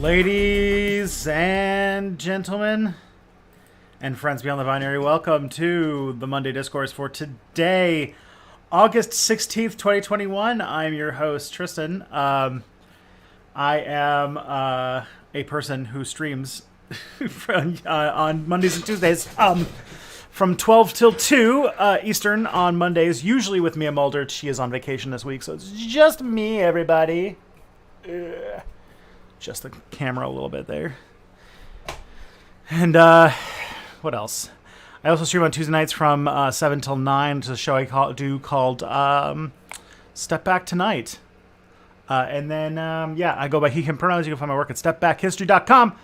Ladies and gentlemen, and friends beyond the binary, welcome to the Monday Discourse for today, August 16th, 2021. I'm your host, Tristan. I am a person who streams on Mondays and Tuesdays from 12 till 2 Eastern on Mondays, usually with Mia Mulder. She is on vacation this week, so it's just me, everybody. Just the camera a little bit there. And what else? I also stream on Tuesday nights from 7 till 9 to a show I called Step Back Tonight. And then, I go by he, him pronouns. You can find my work at stepbackhistory.com.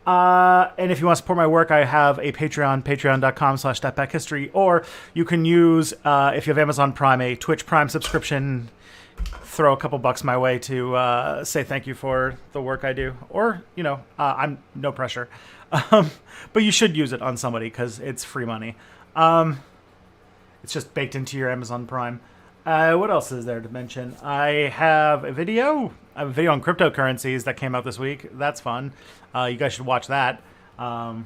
And if you want to support my work, I have a Patreon, patreon.com/stepbackhistory. Or you can use, if you have Amazon Prime, a Twitch Prime subscription. Throw a couple bucks my way to say thank you for the work I do. Or, I'm no pressure. But you should use it on somebody because it's free money. It's just baked into your Amazon Prime. What else is there to mention? I have a video on cryptocurrencies that came out this week. That's fun. You guys should watch that. And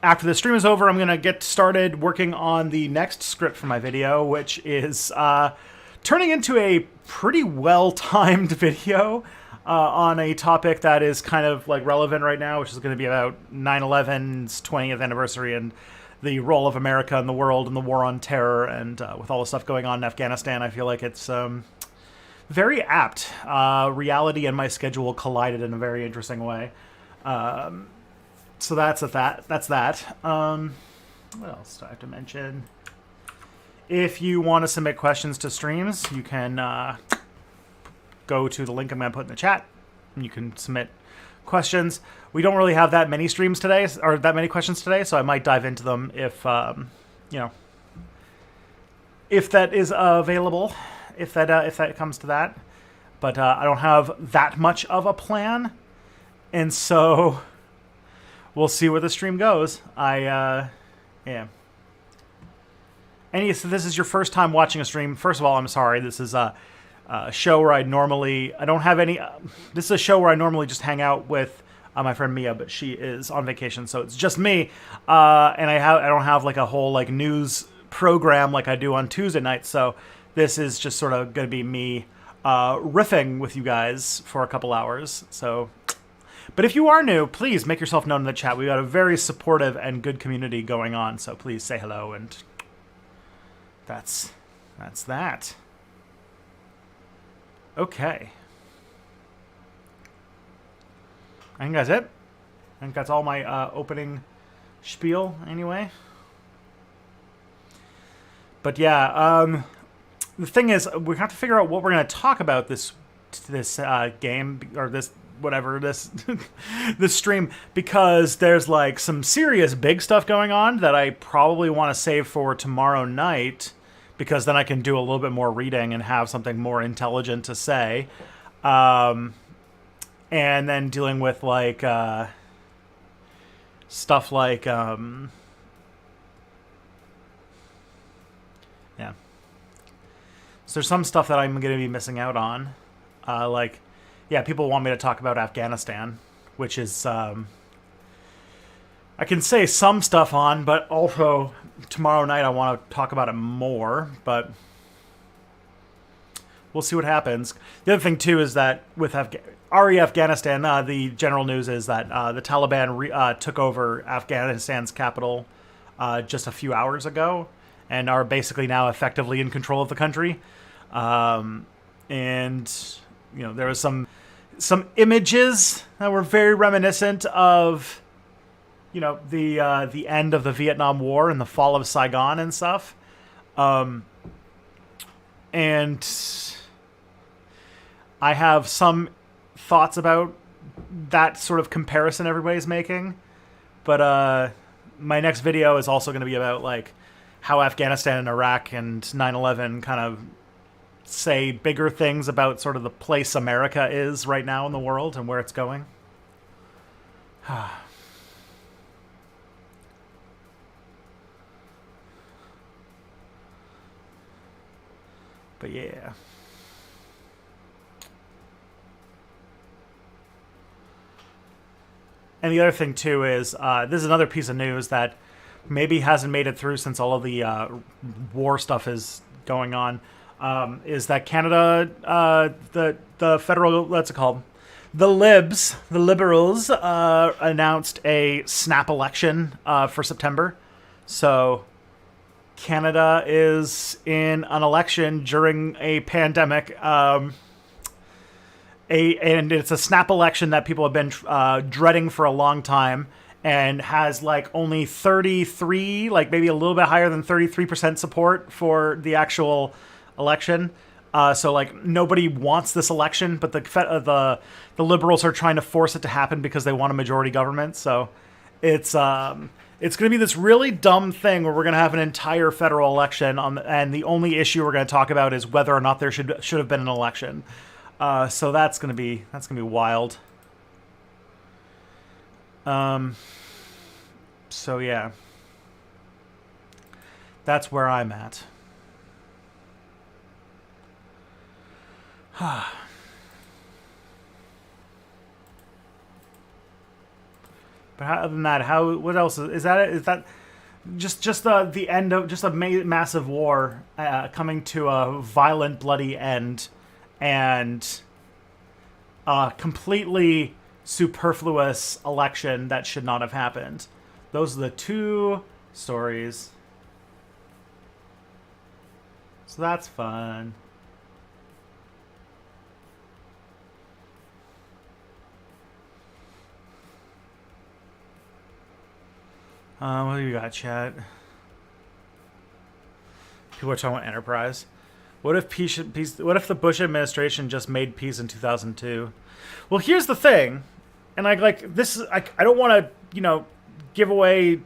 after the stream is over, I'm going to get started working on the next script for my video, which is turning into a pretty well-timed video on a topic that is kind of like relevant right now, which is going to be about 9/11's 20th anniversary and the role of America in the world and the war on terror. And with all the stuff going on in Afghanistan, I feel like it's very apt. Reality and my schedule collided in a very interesting way. So that's that. What else do I have to mention? If you want to submit questions to streams, you can go to the link I'm going to put in the chat, and you can submit questions. We don't really have that many streams today, or that many questions today, so I might dive into them if that is available, if that comes to that. But I don't have that much of a plan, and so we'll see where the stream goes. So this is your first time watching a stream. First of all, I'm sorry. This is a show where this is a show where I normally just hang out with my friend Mia, but she is on vacation, so it's just me. And I don't have like a whole like news program like I do on Tuesday nights. So this is just sort of going to be me riffing with you guys for a couple hours. So. But if you are new, please make yourself known in the chat. We've got a very supportive and good community going on, so please say hello, and that's that. Okay. I think that's it. I think that's all my opening spiel, anyway. But yeah, the thing is, we have to figure out what we're going to talk about this game, or this stream, because there's like some serious big stuff going on that I probably want to save for tomorrow night, because then I can do a little bit more reading and have something more intelligent to say. And then dealing with like stuff like So there's some stuff that I'm going to be missing out on, people want me to talk about Afghanistan, which is, I can say some stuff on, but also tomorrow night I want to talk about it more, but we'll see what happens. The other thing, too, is that with Afghanistan, the general news is that the Taliban took over Afghanistan's capital just a few hours ago and are basically now effectively in control of the country. There was some images that were very reminiscent of, the end of the Vietnam War and the fall of Saigon and stuff. And I have some thoughts about that sort of comparison everybody's making. But my next video is also going to be about like how Afghanistan and Iraq and 9/11 kind of say bigger things about sort of the place America is right now in the world and where it's going. But yeah. And the other thing too is this is another piece of news that maybe hasn't made it through since all of the war stuff is going on. Is that Canada, the federal, what's it called? The Liberals, announced a snap election for September. So Canada is in an election during a pandemic. And it's a snap election that people have been dreading for a long time, and has like only 33, like maybe a little bit higher than 33% support for the actual election. So like nobody wants this election, but the Liberals are trying to force it to happen because they want a majority government. So it's going to be this really dumb thing where we're going to have an entire federal election and the only issue we're going to talk about is whether or not there should have been an election. So that's going to be wild. So yeah, that's where I'm at. But other than that, what else is that? Is that just the end of just a massive war coming to a violent, bloody end, and a completely superfluous election that should not have happened? Those are the two stories. So that's fun. What do you got, chat? People are talking about enterprise. What if peace? What if the Bush administration just made peace in 2002? Well, here's the thing, and I don't want to give away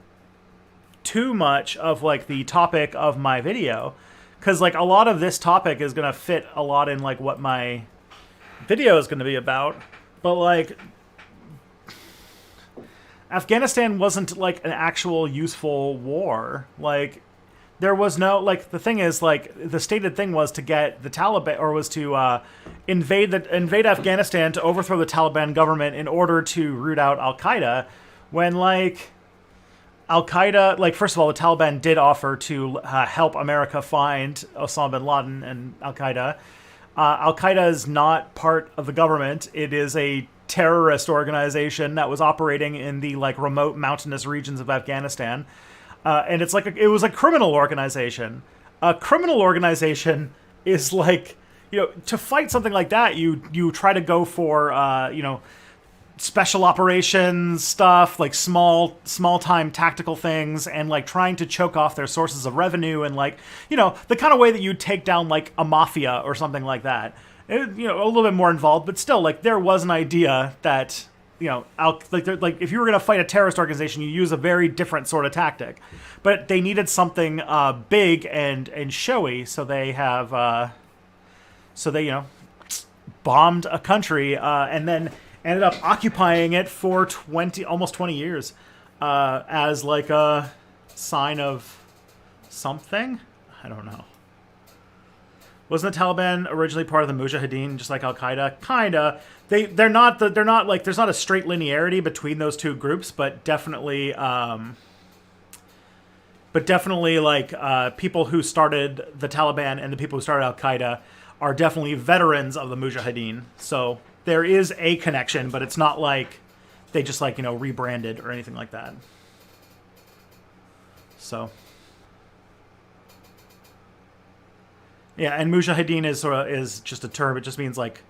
too much of like the topic of my video, because like a lot of this topic is gonna fit a lot in like what my video is gonna be about, but like Afghanistan wasn't like an actual useful war. Like there was no, like the thing is like the stated thing was to get the Taliban, or was to invade Afghanistan to overthrow the Taliban government in order to root out Al-Qaeda, when like Al-Qaeda, like first of all the Taliban did offer to help America find Osama bin Laden and Al-Qaeda. Al-Qaeda is not part of the government. It is a terrorist organization that was operating in the like remote mountainous regions of Afghanistan, and it's like it was a criminal organization. A criminal organization is like, to fight something like that, you try to go for special operations stuff, like small time tactical things, and like trying to choke off their sources of revenue, and like the kind of way that you take down like a mafia or something like that. A little bit more involved, but still, like there was an idea that if you were going to fight a terrorist organization, you use a very different sort of tactic. But they needed something big and showy, so they bombed a country and then ended up occupying it for almost 20 years as like a sign of something. I don't know. Wasn't the Taliban originally part of the Mujahideen, just like Al-Qaeda? Kinda. They're not like, there's not a straight linearity between those two groups, but definitely like people who started the Taliban and the people who started Al-Qaeda are definitely veterans of the Mujahideen. So there is a connection, but it's not like they just like rebranded or anything like that. So. Yeah, and Mujahideen is just a term. It just means like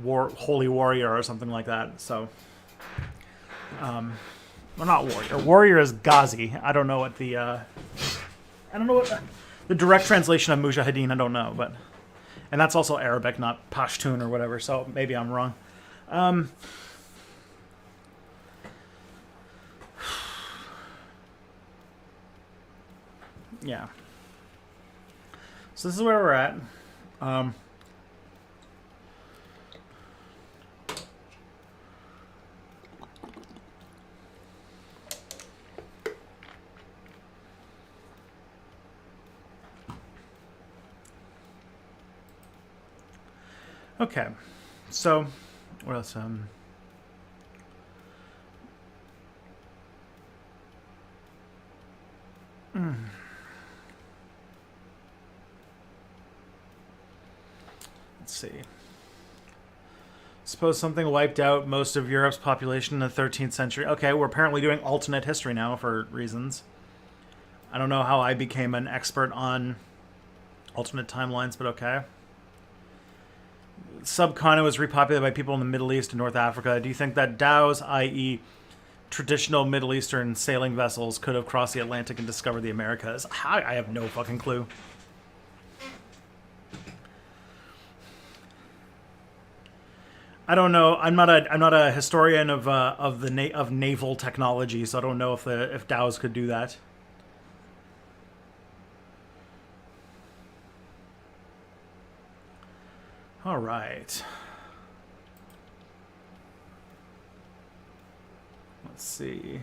holy warrior or something like that. So, well, not warrior. Warrior is Ghazi. I don't know what the direct translation of Mujahideen. I don't know, but and that's also Arabic, not Pashtun or whatever. So maybe I'm wrong. Yeah. So this is where we're at. Okay. So, what else? see. Suppose something wiped out most of Europe's population in the 13th century. Okay, we're apparently doing alternate history now for reasons. I don't know how I became an expert on alternate timelines, but okay. Subcontinent was repopulated by people in the Middle East and North Africa. Do you think that dhows, i.e., traditional Middle Eastern sailing vessels, could have crossed the Atlantic and discovered the Americas? I have no fucking clue. I don't know. I'm not a historian of naval technology, so I don't know if dhows could do that. All right. Let's see.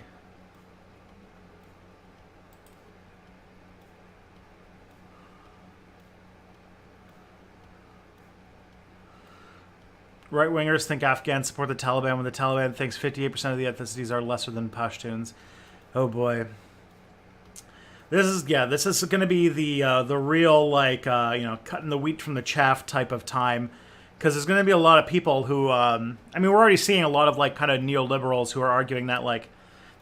Right-wingers think Afghans support the Taliban when the Taliban thinks 58% of the ethnicities are lesser than Pashtuns. Oh boy. This is going to be the real, like, cutting the wheat from the chaff type of time. Because there's going to be a lot of people who, we're already seeing a lot of, like, kind of neoliberals who are arguing that, like,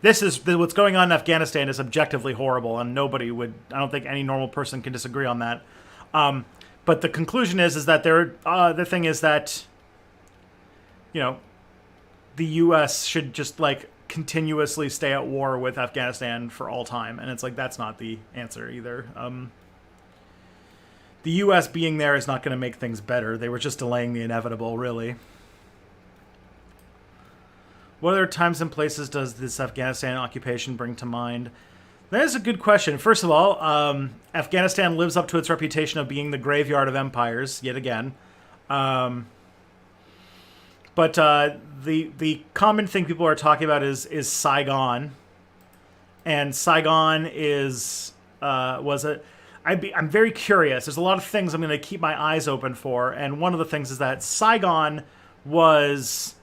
what's going on in Afghanistan is objectively horrible, and I don't think any normal person can disagree on that. But the conclusion is that the thing is that, the U.S. should just, like, continuously stay at war with Afghanistan for all time, and it's like that's not the answer either. The U.S. being there is not going to make things better. They were just delaying the inevitable, really. What other times and places does this Afghanistan occupation bring to mind? That is a good question. First of all, Afghanistan lives up to its reputation of being the graveyard of empires, yet again. But the common thing people are talking about is Saigon, and Saigon I'm very curious. There's a lot of things I'm going to keep my eyes open for, and one of the things is that Saigon was,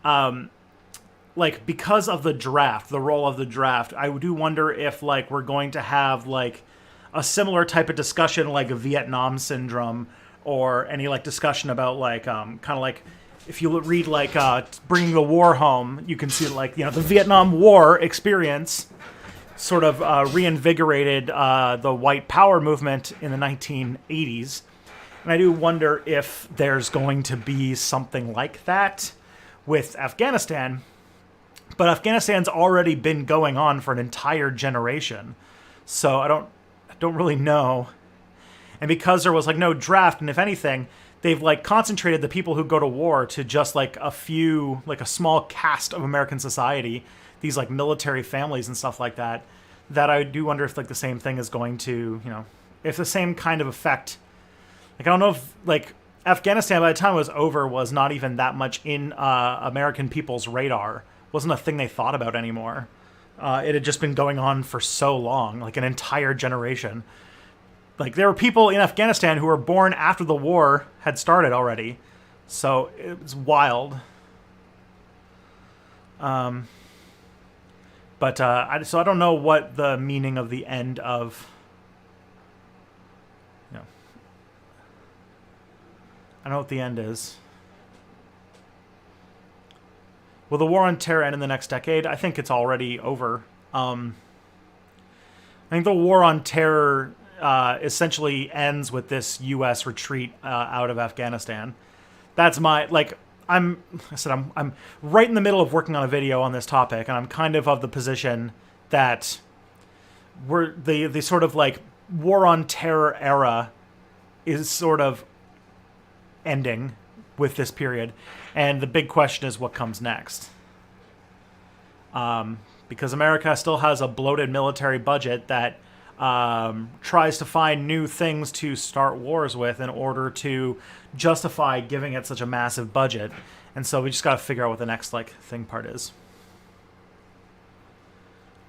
because of the role of the draft. I do wonder if we're going to have a similar type of discussion like a Vietnam syndrome, or any discussion about kind of if you read Bringing the War Home, you can see the Vietnam War experience sort of reinvigorated the white power movement in the 1980s. And I do wonder if there's going to be something like that with Afghanistan. But Afghanistan's already been going on for an entire generation. So I don't really know. And because there was no draft, and if anything, they've concentrated the people who go to war to just a few, a small caste of American society, these military families and stuff like that, that I do wonder if the same thing is going to, if the same kind of effect, I don't know if Afghanistan by the time it was over was not even that much in American people's radar. It wasn't a thing they thought about anymore. It had just been going on for so long, an entire generation. There were people in Afghanistan who were born after the war had started already. So it was wild. So I don't know what the meaning of the end of... I don't know what the end is. Will the war on terror end in the next decade? I think it's already over. I think the war on terror... essentially ends with this U.S. retreat out of Afghanistan. That's my I'm right in the middle of working on a video on this topic, and I'm kind of the position that we're the sort of war on terror era is sort of ending with this period, and the big question is what comes next. Because America still has a bloated military budget that tries to find new things to start wars with in order to justify giving it such a massive budget. And so we just got to figure out what the next thing part is.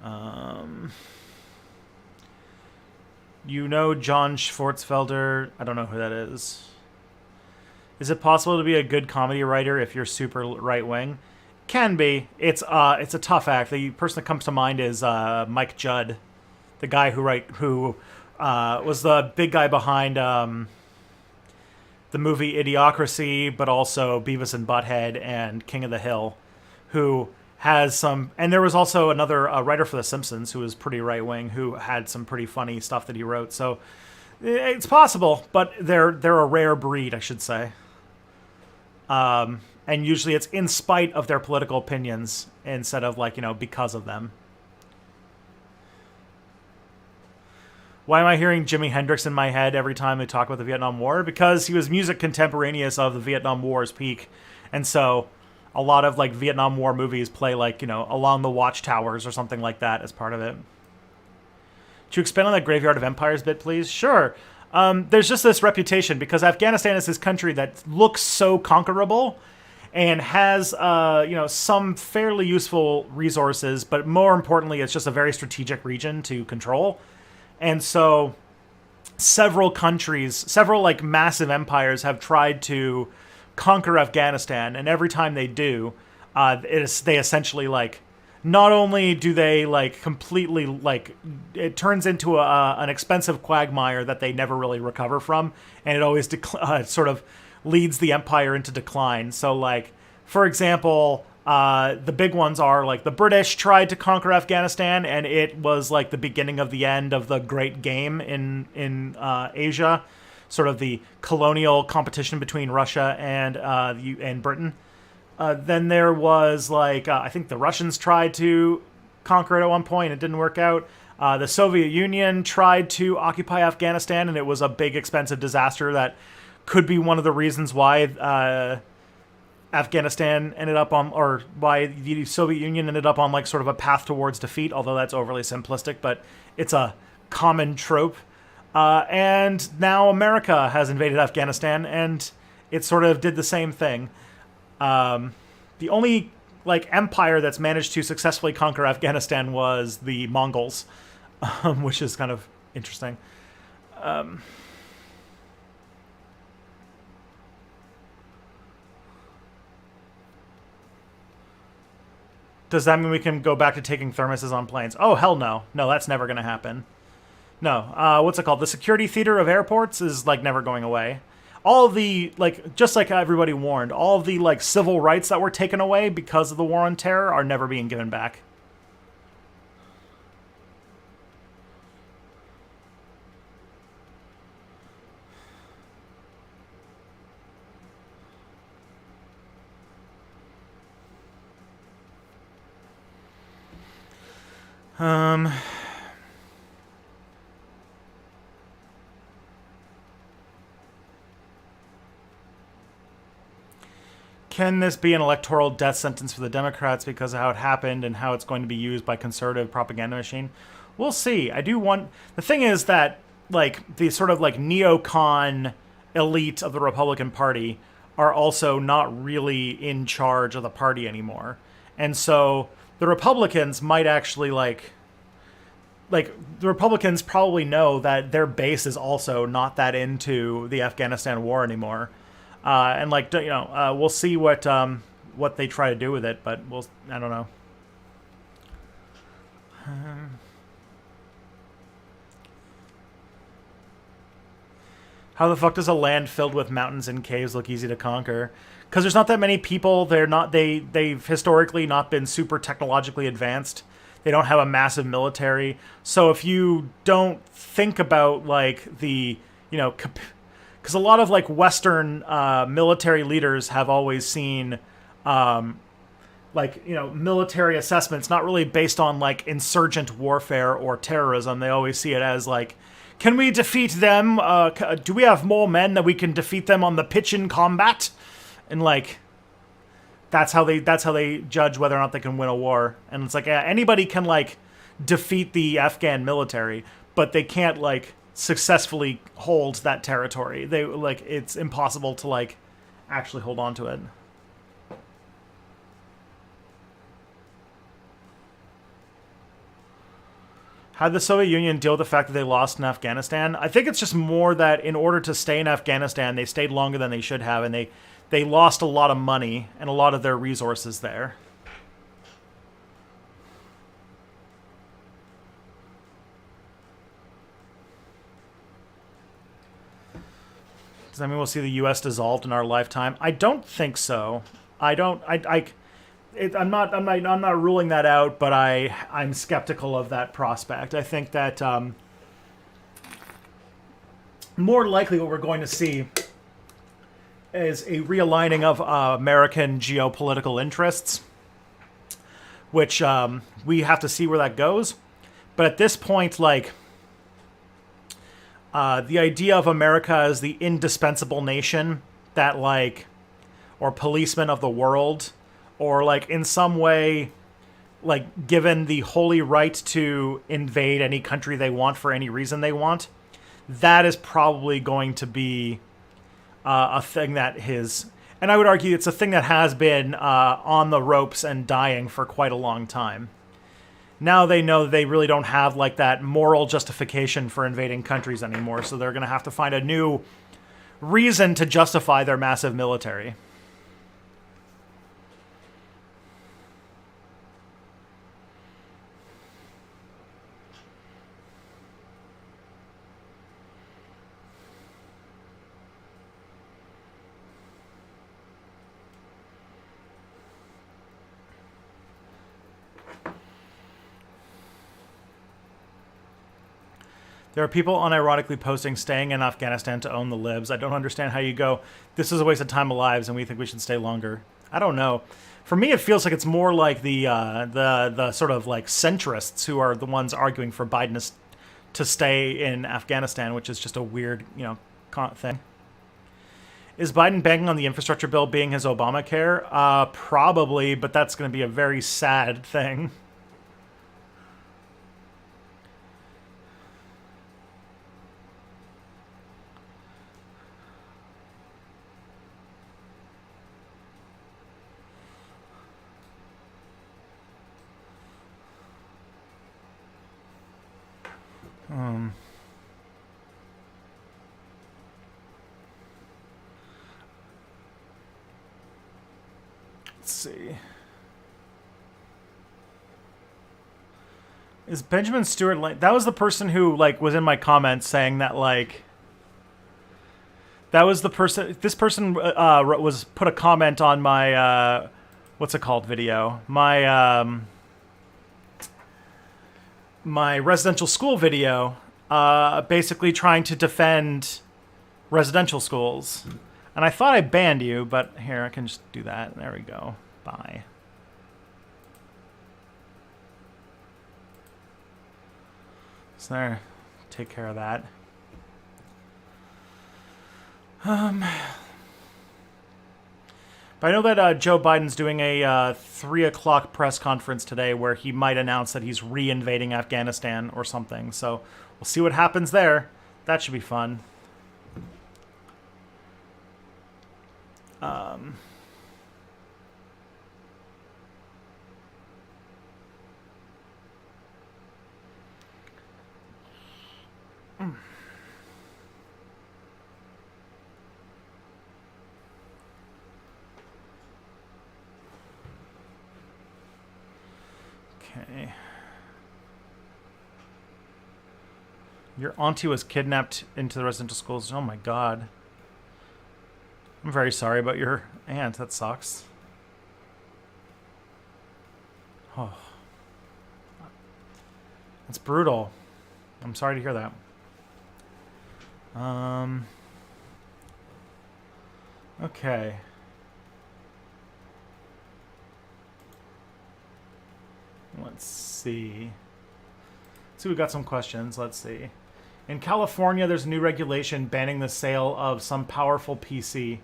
John Schwartzfelder? I don't know who that is. Is it possible to be a good comedy writer if you're super right-wing? Can be. It's a tough act. The person that comes to mind is Mike Judd. The guy who was the big guy behind the movie Idiocracy, but also Beavis and Butthead and King of the Hill, who has some. And there was also another writer for The Simpsons who was pretty right wing, who had some pretty funny stuff that he wrote. So it's possible, but they're a rare breed, I should say. And usually it's in spite of their political opinions instead of because of them. Why am I hearing Jimi Hendrix in my head every time they talk about the Vietnam War? Because he was music contemporaneous of the Vietnam War's peak. And so a lot of Vietnam War movies play Along the Watchtowers or something like that as part of it. Could you expand on that Graveyard of Empires bit, please? Sure. There's just this reputation because Afghanistan is this country that looks so conquerable and has some fairly useful resources, but more importantly, it's just a very strategic region to control. And so several countries, several massive empires have tried to conquer Afghanistan, and every time they do, they essentially not only do they completely it turns into an expensive quagmire that they never really recover from, and it always sort of leads the empire into decline. So for example, the big ones are the British tried to conquer Afghanistan, and it was the beginning of the end of the Great Game in Asia, sort of the colonial competition between Russia and Britain. Then there was I think the Russians tried to conquer it at one point. It didn't work out. The Soviet Union tried to occupy Afghanistan, and it was a big, expensive disaster that could be one of the reasons why Afghanistan ended up on, or why the Soviet Union ended up on sort of a path towards defeat, although that's overly simplistic, but it's a common trope. And now America has invaded Afghanistan, and it sort of did the same thing. The only empire that's managed to successfully conquer Afghanistan was the Mongols, which is kind of interesting. Does that mean we can go back to taking thermoses on planes? Oh, hell no. No, that's never going to happen. No. What's it called? The security theater of airports is never going away. All of the just like everybody warned, all of the civil rights that were taken away because of the war on terror are never being given back. Can this be an electoral death sentence for the Democrats because of how it happened and how it's going to be used by conservative propaganda machine? We'll see. I do want... The thing is that, the sort of, neocon elite of the Republican Party are also not really in charge of the party anymore. And so the Republicans might actually, the Republicans probably know that their base is also not that into the Afghanistan war anymore. And we'll see what they try to do with it, but I don't know. How the fuck does a land filled with mountains and caves look easy to conquer? Because there's not that many people. They've historically not been super technologically advanced. They don't have a massive military. So if you don't think about because a lot of Western military leaders have always seen military assessments not really based on insurgent warfare or terrorism. They always see it as can we defeat them? Do we have more men that we can defeat them on the pitch in combat? And that's how they judge whether or not they can win a war. And it's anybody can defeat the Afghan military, but they can't successfully hold that territory. They it's impossible to actually hold on to it. How did the Soviet Union deal with the fact that they lost in Afghanistan? I think it's just more that in order to stay in Afghanistan, they stayed longer than they should have, and they lost a lot of money and a lot of their resources there. Does I mean, we'll see the U.S. dissolved in our lifetime. I don't think so. I don't. I'm not ruling that out, but I'm skeptical of that prospect. I think that more likely what we're going to see is a realigning of American geopolitical interests, which we have to see where that goes. But at this point, like, the idea of America as the indispensable nation that, like, or policeman of the world, or, like, in some way, like, given the holy right to invade any country they want for any reason they want, that is probably going to be a thing that and I would argue it's a thing that has been on the ropes and dying for quite a long time. Now they know they really don't have, like, that moral justification for invading countries anymore, so they're going to have to find a new reason to justify their massive military. There are people unironically posting staying in Afghanistan to own the libs. I don't understand how you go, this is a waste of time of lives and we think we should stay longer. I don't know. For me, it feels like it's more like the sort of like centrists who are the ones arguing for Biden to stay in Afghanistan, which is just a weird, thing. Is Biden banking on the infrastructure bill being his Obamacare? Probably, but that's going to be a very sad thing. Let's see. Is Benjamin Stewart like that was the person who like was in my comments saying that like that was the person this person was put a comment on my what's it called video my residential school video, basically trying to defend residential schools. And I thought I banned you, but here, I can just do that. There we go. Bye. So there, take care of that. But I know that Joe Biden's doing a 3 o'clock press conference today where he might announce that he's re-invading Afghanistan or something. So we'll see what happens there. That should be fun. Okay. Your auntie was kidnapped into the residential schools. Oh my god. I'm very sorry about your aunt. That sucks. Oh. That's brutal. I'm sorry to hear that. Okay. Let's see. We've got some questions. Let's see. In California, there's a new regulation banning the sale of some powerful PC.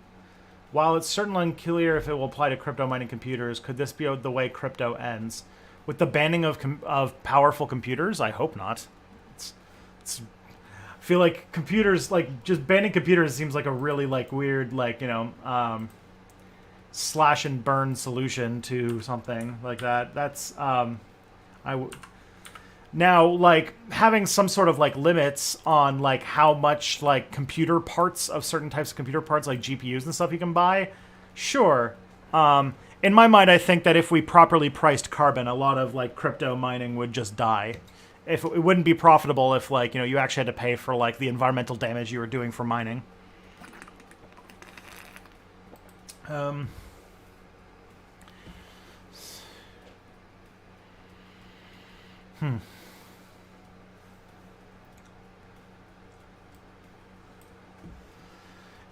While it's certainly unclear if it will apply to crypto mining computers, could this be the way crypto ends? With the banning of powerful computers? I hope not. I feel like computers, like, just banning computers seems like a really, like, weird, like, slash and burn solution to something like that. That's, now, like, having some sort of, like, limits on, like, how much, like, computer parts of certain types of computer parts, like GPUs and stuff you can buy, sure. In my mind, I think that if we properly priced carbon, a lot of, like, crypto mining would just die. If it wouldn't be profitable if, like, you actually had to pay for, like, the environmental damage you were doing for mining. Um,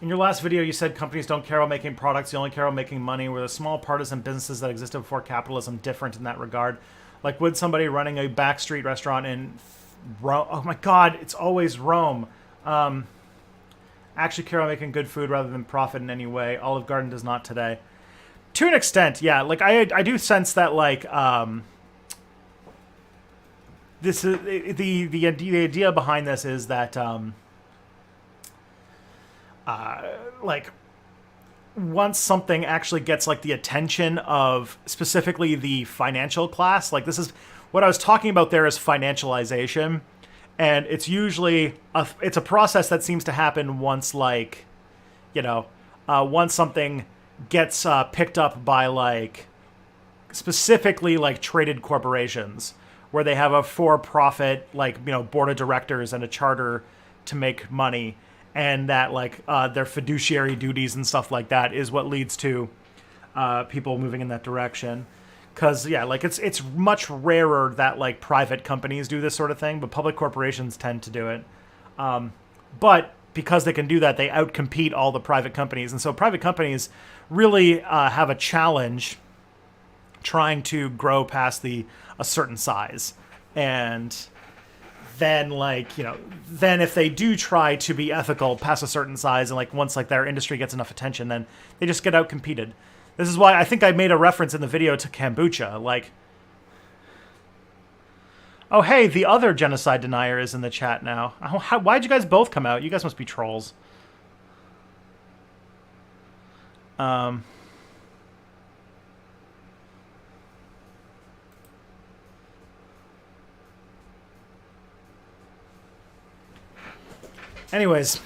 In your last video, you said companies don't care about making products, they only care about making money. Were the small partisan businesses that existed before capitalism different in that regard? Like, would somebody running a backstreet restaurant in Rome, oh my god, it's always Rome, actually care about making good food rather than profit in any way? Olive Garden does not today. To an extent, yeah. Like, I do sense that, like, this is the idea behind this is that, like, once something actually gets like the attention of specifically the financial class, like this is what I was talking about there is financialization, and it's usually it's a process that seems to happen once, like, you know, once something gets picked up by like specifically like traded corporations where they have a for-profit, like, you know, board of directors and a charter to make money, and that like their fiduciary duties and stuff like that is what leads to people moving in that direction. Because yeah, like it's much rarer that like private companies do this sort of thing, but public corporations tend to do it. But because they can do that, they outcompete all the private companies, and so private companies really have a challenge trying to grow past a certain size. And then, like, you know, then if they do try to be ethical past a certain size, and like once like their industry gets enough attention, then they just get outcompeted. This is why I think I made a reference in the video to kombucha. Like, oh hey, the other genocide denier is in the chat now. Why'd you guys both come out? You guys must be trolls. Anyways,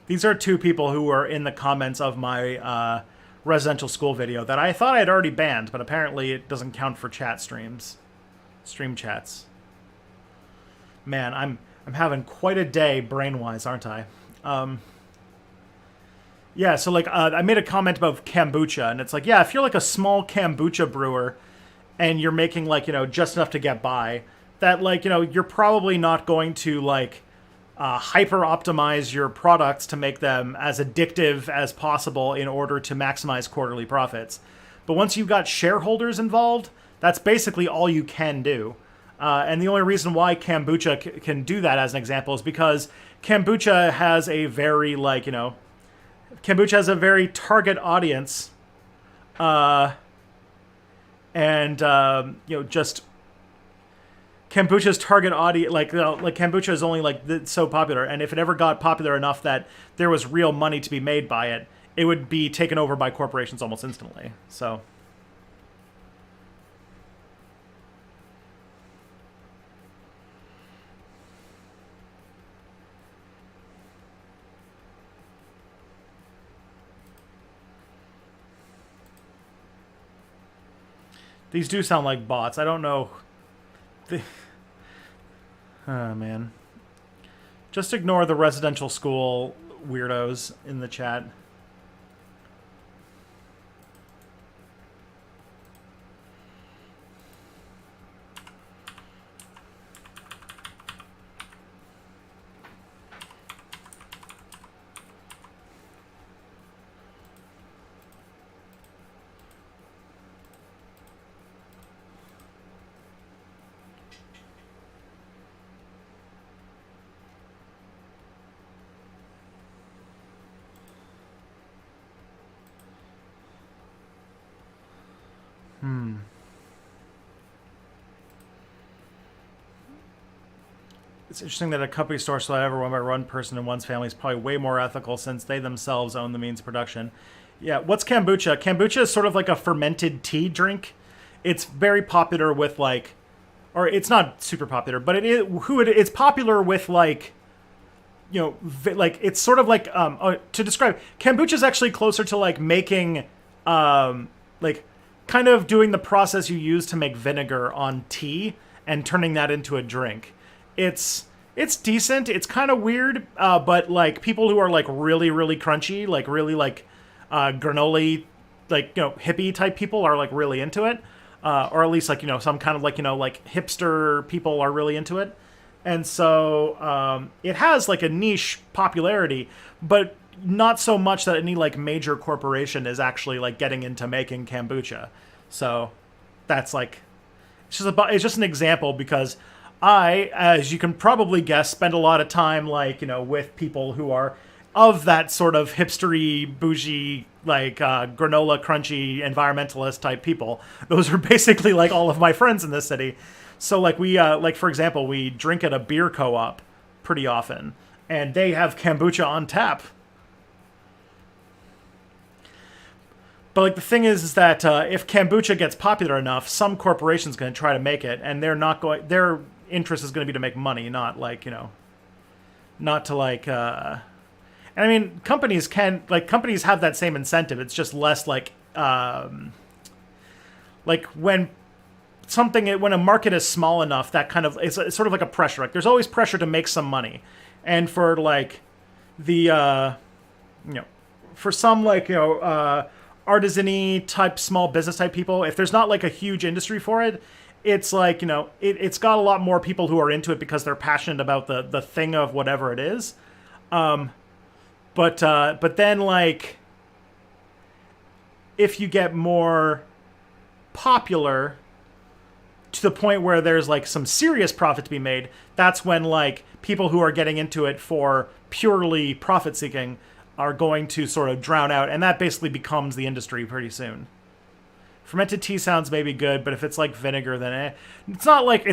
these are two people who were in the comments of my residential school video that I thought I had already banned, but apparently it doesn't count for chat streams, stream chats. Man, I'm having quite a day brain-wise, aren't I? Yeah, so like I made a comment about kombucha, and it's like, yeah, if you're like a small kombucha brewer and you're making like, you know, just enough to get by, that like, you know, you're probably not going to like hyper optimize your products to make them as addictive as possible in order to maximize quarterly profits. But once you've got shareholders involved, that's basically all you can do. And the only reason why kombucha can do that, as an example, is because kombucha has a very, like, you know, kombucha has a very target audience, and you know, just kombucha's target audience, like, you know, like kombucha is only like so popular, and if it ever got popular enough that there was real money to be made by it, it would be taken over by corporations almost instantly. So. These do sound like bots. I don't know. Oh, man. Just ignore the residential school weirdos in the chat. It's interesting that a company store still ever run by one person and one's family is probably way more ethical since they themselves own the means of production. Yeah, what's kombucha? Kombucha is sort of like a fermented tea drink. It's very popular with like, or it's not super popular, but it's popular with like, you know, like it's sort of like to describe kombucha is actually closer to like making like kind of doing the process you use to make vinegar on tea, and turning that into a drink. It's decent. It's kind of weird, but like people who are like really really crunchy, like really like granola, like hippie type people are like really into it, or at least like some kind of like like hipster people are really into it, and so it has like a niche popularity, but not so much that any like major corporation is actually like getting into making kombucha. So that's like it's just an example because I, as you can probably guess, spend a lot of time like with people who are of that sort of hipstery, bougie, like granola crunchy environmentalist type people. Those are basically like all of my friends in this city. So like we like for example, we drink at a beer co-op pretty often, and they have kombucha on tap. But like the thing is that if kombucha gets popular enough, some corporation's going to try to make it, and they're not going. Their interest is going to be to make money, not like not to like. And I mean, companies have that same incentive. It's just less like when when a market is small enough, that kind of it's sort of like a pressure. Like there's always pressure to make some money, and for like the for some like artisan-y type small business type people, if there's not like a huge industry for it, it's like it's got a lot more people who are into it because they're passionate about the thing of whatever it is. But then like if you get more popular to the point where there's like some serious profit to be made, that's when like people who are getting into it for purely profit seeking are going to sort of drown out, and that basically becomes the industry pretty soon. Fermented tea sounds maybe good, but if it's like vinegar, then it's not like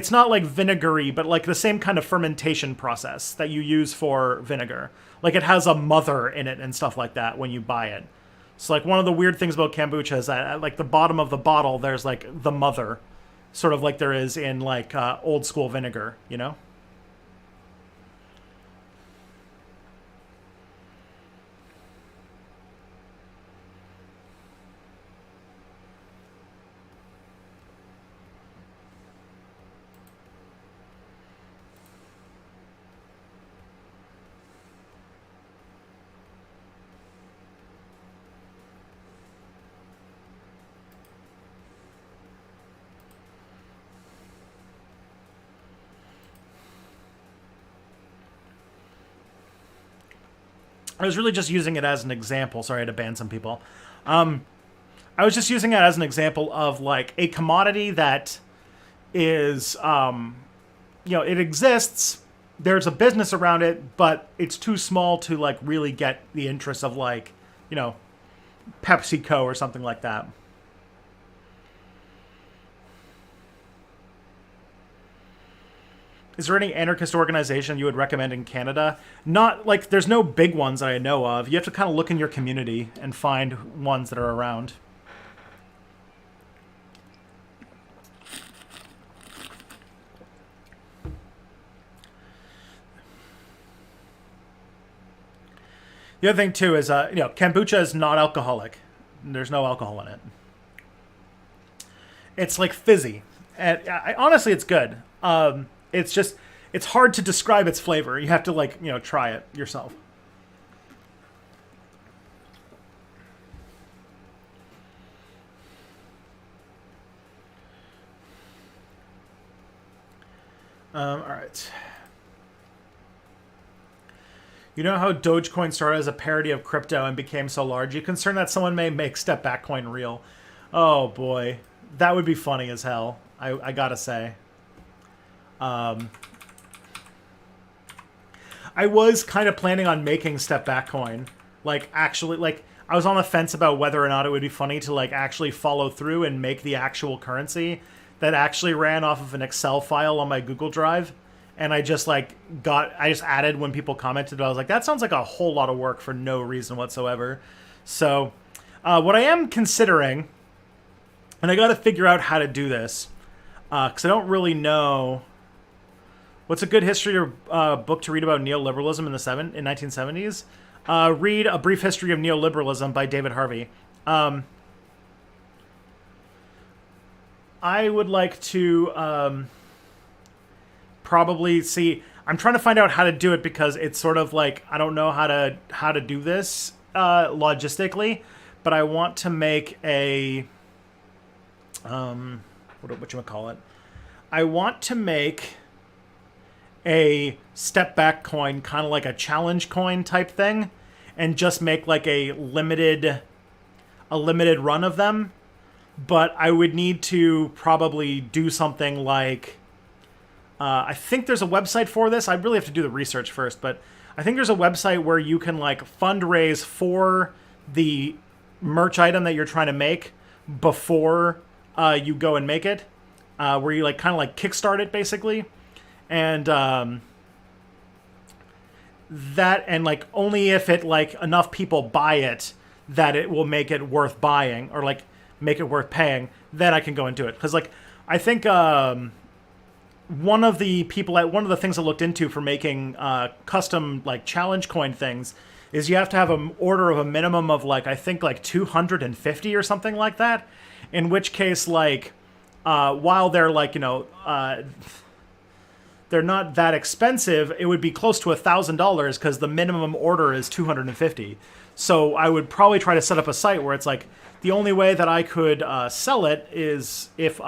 vinegary, but like the same kind of fermentation process that you use for vinegar. Like it has a mother in it and stuff like that when you buy it. So like one of the weird things about kombucha is that at like the bottom of the bottle, there's like the mother, sort of like there is in like old school vinegar, I was really just using it as an example. Sorry, I had to ban some people. I was just using it as an example of like a commodity that is, it exists. There's a business around it, but it's too small to like really get the interest of like, PepsiCo or something like that. Is there any anarchist organization you would recommend in Canada? Not like there's no big ones that I know of. You have to kind of look in your community and find ones that are around. The other thing too is, kombucha is not alcoholic. There's no alcohol in it. It's like fizzy, and honestly, it's good. It's hard to describe its flavor. You have to like try it yourself. All right. You know how Dogecoin started as a parody of crypto and became so large? You concerned that someone may make Step Back Coin real? Oh boy, that would be funny as hell. I gotta say. I was kind of planning on making Step Back Coin. Like, actually, like, I was on the fence about whether or not it would be funny to, like, actually follow through and make the actual currency that actually ran off of an Excel file on my Google Drive. And I just, like, I just added when people commented. I was like, that sounds like a whole lot of work for no reason whatsoever. So, what I am considering, and I got to figure out how to do this, because I don't really know. What's a good history or book to read about neoliberalism in the 1970s? Read A Brief History of Neoliberalism by David Harvey. I would like to probably see. I'm trying to find out how to do it because it's sort of like I don't know how to do this logistically, but I want to make a whatchamacallit. I want to make a step back coin, kind of like a challenge coin type thing, and just make like a limited run of them. But I would need to probably do something like I think there's a website for this. I really have to do the research first, but I think there's a website where you can like fundraise for the merch item that you're trying to make before you go and make it, where you like kind of like kickstart it basically, and that and like only if it like enough people buy it that it will make it worth buying or like make it worth paying, then I can go into it. Because like I think one of the things I looked into for making custom like challenge coin things is you have to have an order of a minimum of like I think like 250 or something like that. In which case, like while they're like they're not that expensive, it would be close to $1,000 because the minimum order is 250. So I would probably try to set up a site where it's like the only way that I could sell it is if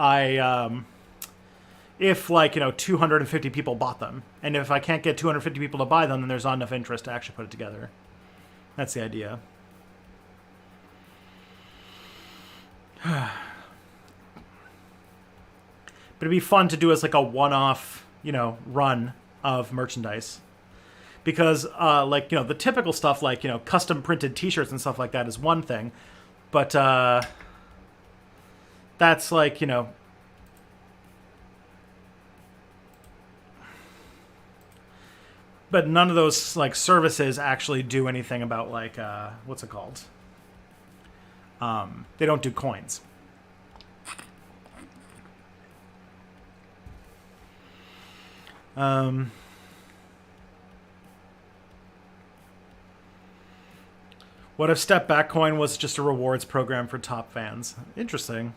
if like 250 people bought them, and if I can't get 250 people to buy them, then there's not enough interest to actually put it together. That's the idea. But it'd be fun to do as like a one-off, run of merchandise. Because, the typical stuff like, custom printed t-shirts and stuff like that is one thing. But, that's like, but none of those, like, services actually do anything about, like, what's it called? They don't do coins. What if Step Back Coin was just a rewards program for top fans? Interesting.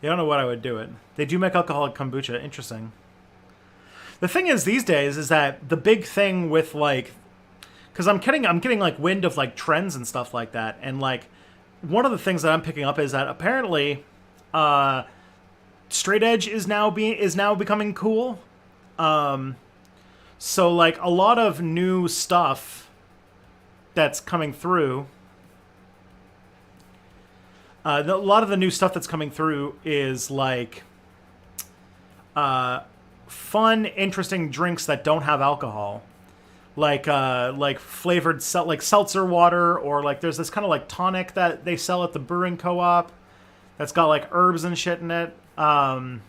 You don't know what I would do it. They do make alcoholic kombucha. Interesting. The thing is these days is that the big thing with like, because I'm getting like wind of like trends and stuff like that, and like one of the things that I'm picking up is that apparently, straight edge is now becoming cool. So like a lot of new stuff that's coming through. A lot of the new stuff that's coming through is like fun, interesting drinks that don't have alcohol, like flavored like seltzer water, or like there's this kind of like tonic that they sell at the brewing co-op that's got like herbs and shit in it. Then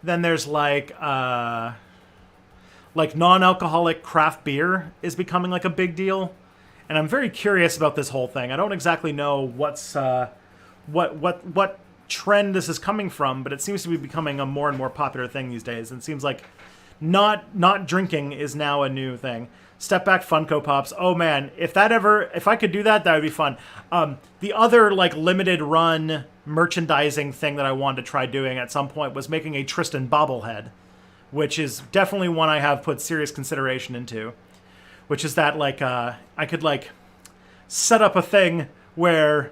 there's like non-alcoholic craft beer is becoming like a big deal. And I'm very curious about this whole thing. I don't exactly know what's what trend this is coming from, but it seems to be becoming a more and more popular thing these days. And it seems like not drinking is now a new thing. Step Back Funko Pops. Oh man, if I could do that, that would be fun. The other like limited run merchandising thing that I wanted to try doing at some point was making a Tristan bobblehead, which is definitely one I have put serious consideration into. Which is that like I could set up a thing where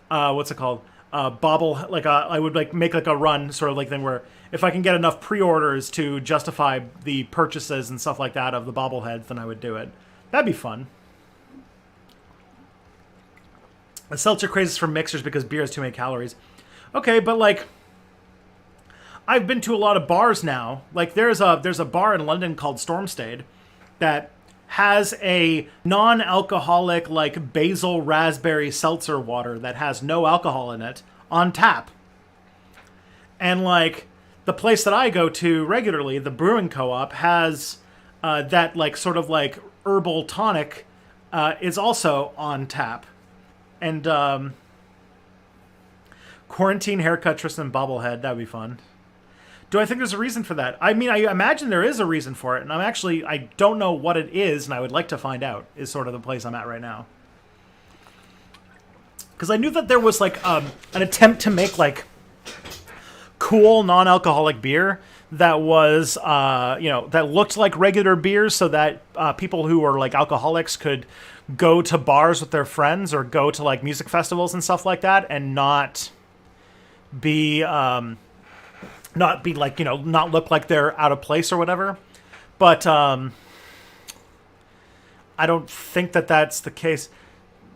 what's it called? I would make a run sort of like thing where if I can get enough pre-orders to justify the purchases and stuff like that of the bobbleheads, then I would do it. That'd be fun. The seltzer craze is for mixers because beer has too many calories. Okay, but like I've been to a lot of bars now. Like there's a bar in London called Stormstade that has a non-alcoholic like basil raspberry seltzer water that has no alcohol in it on tap. And like the place that I go to regularly, the brewing co-op, has that like sort of like herbal tonic is also on tap. And quarantine haircut Tristan bobblehead, that'd be fun. Do I think there's a reason for that? I mean, I imagine there is a reason for it, and I don't know what it is, and I would like to find out, is sort of the place I'm at right now. Because I knew that there was, like, an attempt to make, like, cool non-alcoholic beer that was, that looked like regular beers, so that people who were like alcoholics could go to bars with their friends or go to like music festivals and stuff like that, and not be like, not look like they're out of place or whatever. But I don't think that that's the case.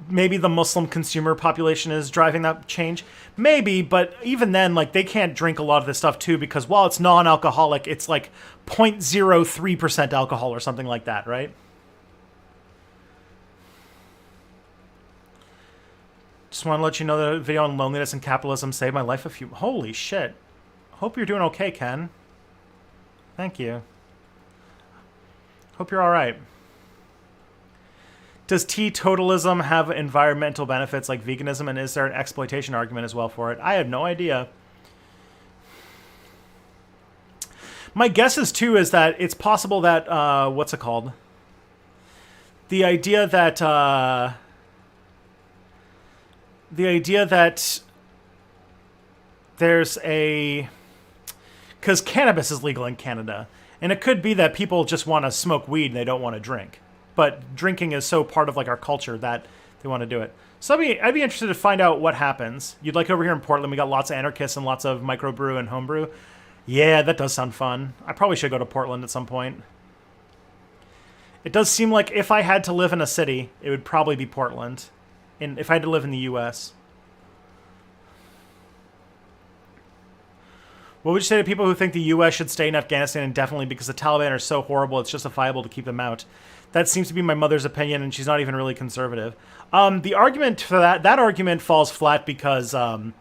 Maybe the Muslim consumer population is driving that change. Maybe, but even then, like, they can't drink a lot of this stuff too, because while it's non-alcoholic, it's like 0.03% alcohol or something like that, right? Just want to let you know that the video on loneliness and capitalism saved my life a few... Holy shit. Hope you're doing okay, Ken. Thank you. Hope you're alright. Does teetotalism have environmental benefits like veganism, and is there an exploitation argument as well for it? I have no idea. My guess is, too, is that it's possible that, what's it called? The idea that there's a... Because cannabis is legal in Canada, and it could be that people just want to smoke weed and they don't want to drink. But drinking is so part of like our culture that they want to do it. So I'd be interested to find out what happens. You'd like over here in Portland, we got lots of anarchists and lots of microbrew and homebrew. Yeah, that does sound fun. I probably should go to Portland at some point. It does seem like if I had to live in a city, it would probably be Portland. And if I had to live in the U.S. What would you say to people who think the U.S. should stay in Afghanistan indefinitely because the Taliban are so horrible it's justifiable to keep them out? That seems to be my mother's opinion, and she's not even really conservative. The argument for that argument falls flat because the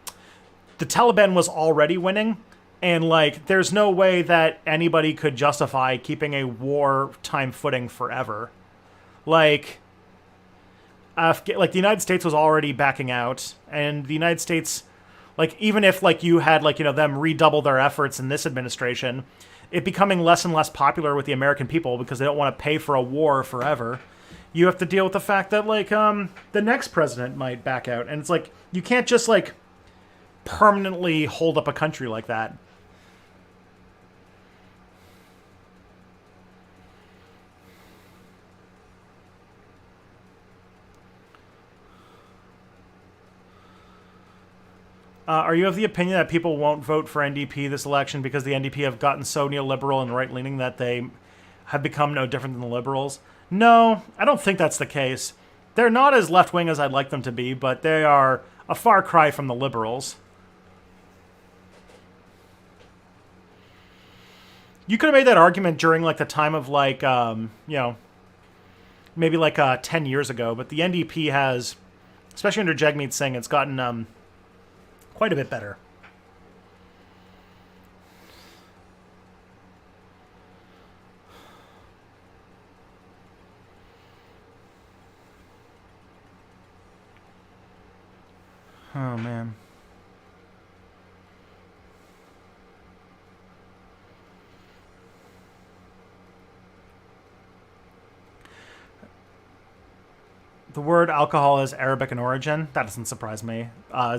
Taliban was already winning, and like there's no way that anybody could justify keeping a wartime footing forever. Like the United States was already backing out, and the United States, like even if like you had like them redouble their efforts in this administration, it becoming less and less popular with the American people because they don't want to pay for a war forever. You have to deal with the fact that like the next president might back out, and it's like you can't just like permanently hold up a country like that. Are you of the opinion that people won't vote for NDP this election because the NDP have gotten so neoliberal and right-leaning that they have become no different than the Liberals? No, I don't think that's the case. They're not as left-wing as I'd like them to be, but they are a far cry from the Liberals. You could have made that argument during like the time of like, maybe like 10 years ago, but the NDP has, especially under Jagmeet Singh, it's gotten quite a bit better. Oh, man. The word alcohol is Arabic in origin. That doesn't surprise me.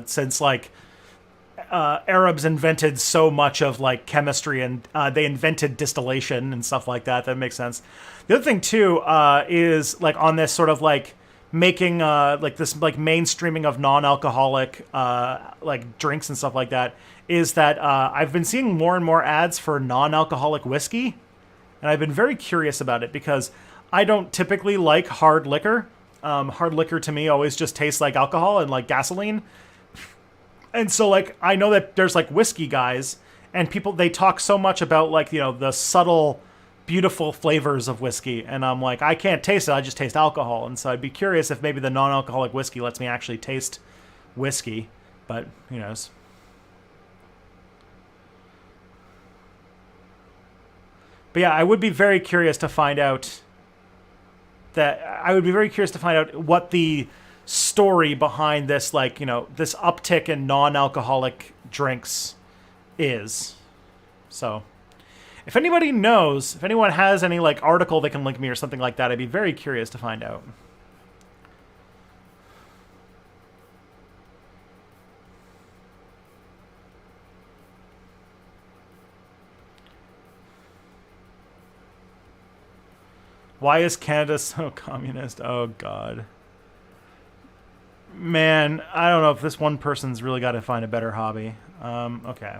Since, like, Arabs invented so much of, like, chemistry, and they invented distillation and stuff like that. That makes sense. The other thing, too, is, like, on this sort of, like, making like this like mainstreaming of non-alcoholic like drinks and stuff like that, is that I've been seeing more and more ads for non-alcoholic whiskey, and I've been very curious about it because I don't typically like hard liquor. Hard liquor to me always just tastes like alcohol and like gasoline, and so like I know that there's like whiskey guys and people, they talk so much about like the subtle beautiful flavors of whiskey, and I'm like, I can't taste it, I just taste alcohol. And so I'd be curious if maybe the non-alcoholic whiskey lets me actually taste whiskey, but who knows. But yeah, I would be very curious to find out what the story behind this, like, this uptick in non-alcoholic drinks is. So if anybody knows, if anyone has any like article they can link me or something like that, I'd be very curious to find out. Why is Canada so communist? Oh, God. Man, I don't know if this one person's really got to find a better hobby. Okay.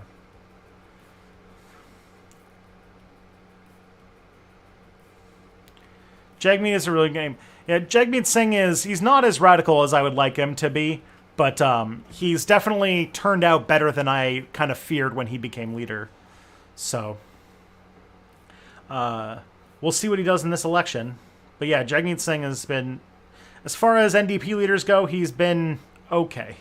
Jagmeet is a really game. Yeah, Jagmeet Singh he's not as radical as I would like him to be, but he's definitely turned out better than I kind of feared when he became leader. So, we'll see what he does in this election. But yeah, Jagmeet Singh has been, as far as NDP leaders go, he's been okay.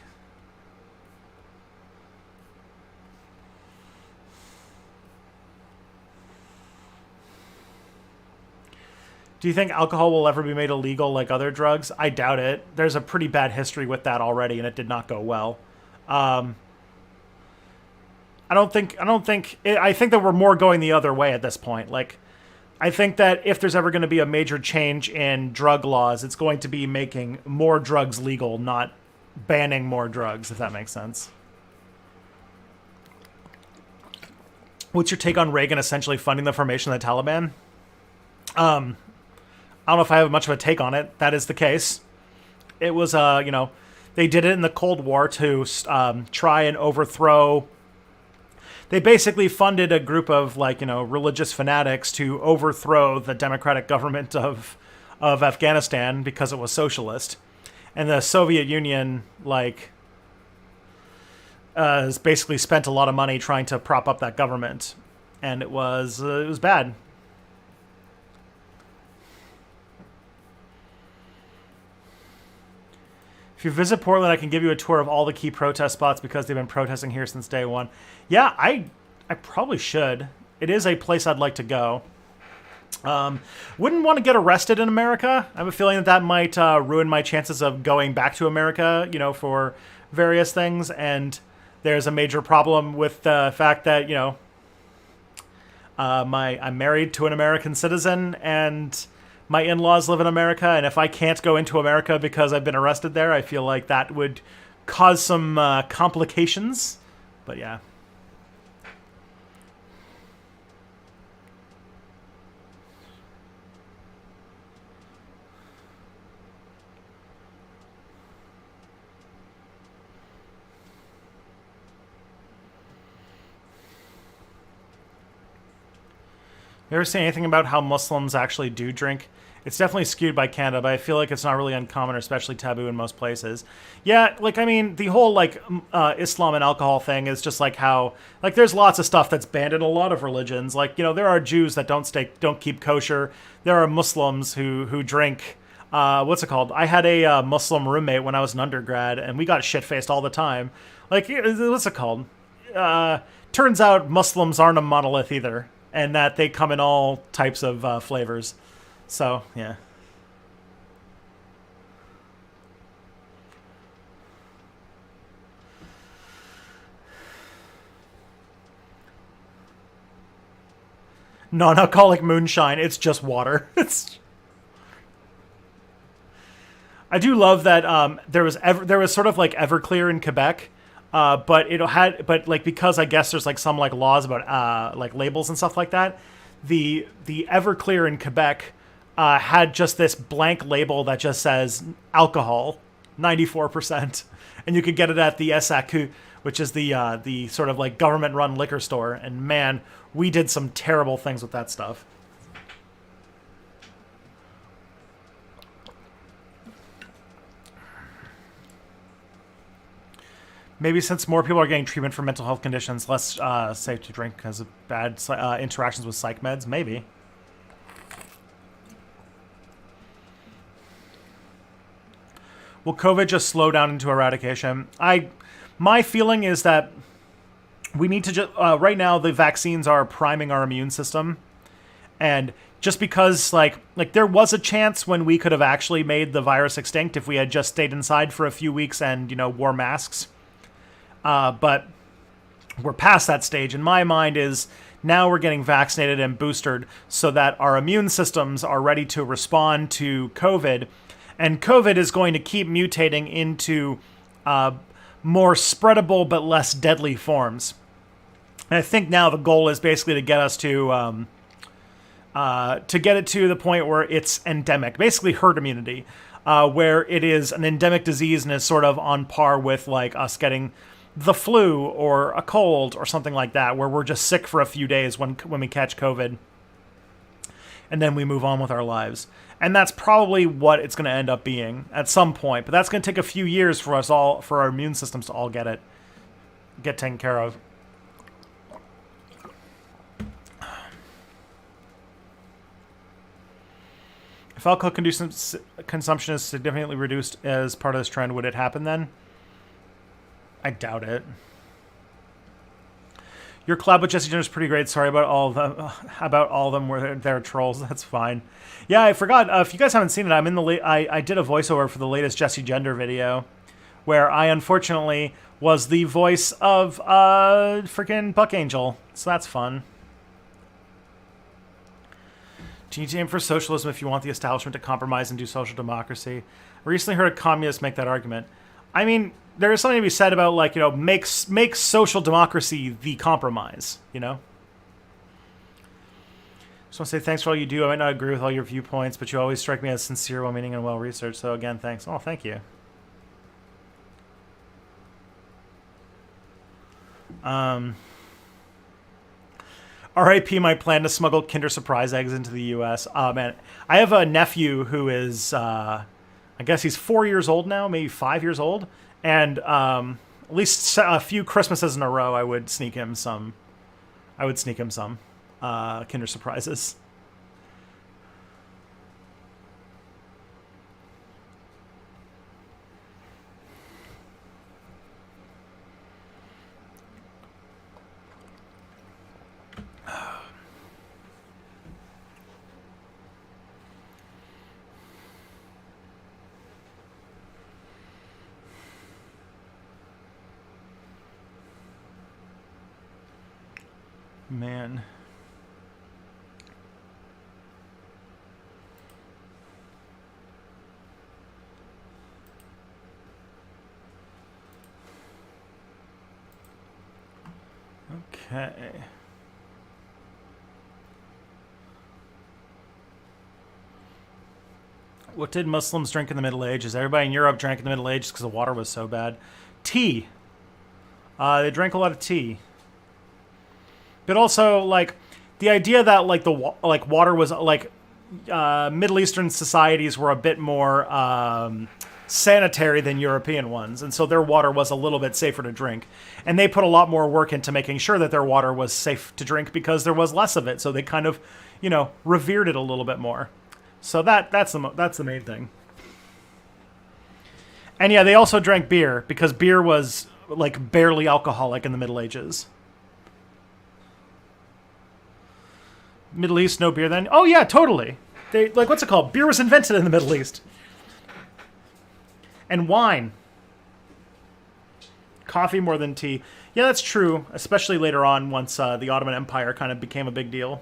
Do you think alcohol will ever be made illegal like other drugs? I doubt it. There's a pretty bad history with that already, and it did not go well. I don't think. I think that we're more going the other way at this point. Like, I think that if there's ever going to be a major change in drug laws, it's going to be making more drugs legal, not banning more drugs, if that makes sense. What's your take on Reagan essentially funding the formation of the Taliban? I don't know if I have much of a take on it. That is the case. It was, they did it in the Cold War to try and overthrow. They basically funded a group of religious fanatics to overthrow the democratic government of Afghanistan because it was socialist, and the Soviet Union has basically spent a lot of money trying to prop up that government, and it was bad. If you visit Portland, I can give you a tour of all the key protest spots because they've been protesting here since day one. Yeah, I probably should. It is a place I'd like to go. Wouldn't want to get arrested in America. I have a feeling that might ruin my chances of going back to America, for various things. And there's a major problem with the fact that, I'm married to an American citizen, and my in-laws live in America, and if I can't go into America because I've been arrested there, I feel like that would cause some complications. But yeah. You ever say anything about how Muslims actually do drink? It's definitely skewed by Canada, but I feel like it's not really uncommon or especially taboo in most places. Yeah, the whole Islam and alcohol thing is just how there's lots of stuff that's banned in a lot of religions. There are Jews that don't keep kosher. There are Muslims who drink. What's it called? I had a Muslim roommate when I was an undergrad, and we got shit faced all the time. What's it called? Turns out Muslims aren't a monolith either, and that they come in all types of flavors. So, yeah. Non-alcoholic moonshine. It's just water. I do love that there was sort of Everclear in Quebec, but because I guess there's some laws about labels and stuff like that. The Everclear in Quebec had just this blank label that just says alcohol, 94%, and you could get it at the SAQ, which is the sort of government-run liquor store. And man, we did some terrible things with that stuff. Maybe since more people are getting treatment for mental health conditions, less safe to drink because of bad interactions with psych meds. Maybe. Will COVID just slow down into eradication? My feeling is that we need to just right now the vaccines are priming our immune system, and just because there was a chance when we could have actually made the virus extinct if we had just stayed inside for a few weeks and wore masks. But we're past that stage. And my mind is now we're getting vaccinated and boosted so that our immune systems are ready to respond to COVID. And COVID is going to keep mutating into more spreadable but less deadly forms. And I think now the goal is basically to get us to to get it to the point where it's endemic, basically herd immunity, where it is an endemic disease and is sort of on par with like us getting the flu or a cold or something like that, where we're just sick for a few days when we catch COVID, and then we move on with our lives. And that's probably what it's going to end up being at some point. But that's going to take a few years for us all, for our immune systems to all get taken care of. If alcohol consumption is significantly reduced as part of this trend, would it happen then? I doubt it. Your collab with Jesse Jenner is pretty great. Sorry about all of them. About all of them where they're trolls. That's fine. Yeah, I forgot. If you guys haven't seen it, I'm in the I did a voiceover for the latest Jesse Gender video, where I unfortunately was the voice of freaking Buck Angel. So that's fun. Do you need to aim for socialism if you want the establishment to compromise and do social democracy? I recently heard a communist make that argument. I mean, there is something to be said about, like, you know, make social democracy the compromise, you know? Just want to say thanks for all you do. I might not agree with all your viewpoints, but you always strike me as sincere, well-meaning, and well-researched. So again, thanks. Oh, thank you. RIP my plan to smuggle Kinder Surprise eggs into the U.S. Man, I have a nephew who is, I guess he's 4 years old now, maybe 5 years old. And at least a few Christmases in a row, I would sneak him some Kinder Surprises. Man. Okay. What did Muslims drink in the Middle Ages? Everybody in Europe drank in the Middle Ages because the water was so bad. Tea. They drank a lot of tea. But also, like, the idea that, like, water was, like, Middle Eastern societies were a bit more sanitary than European ones, and so their water was a little bit safer to drink. And they put a lot more work into making sure that their water was safe to drink because there was less of it, so they kind of, you know, revered it a little bit more. So that's the main thing. And yeah, they also drank beer because beer was, like, barely alcoholic in the Middle Ages. Middle East, no beer then? Oh yeah, totally. They, like, what's it called? Beer was invented in the Middle East. And wine. Coffee more than tea. Yeah, that's true, especially later on once the Ottoman Empire kind of became a big deal.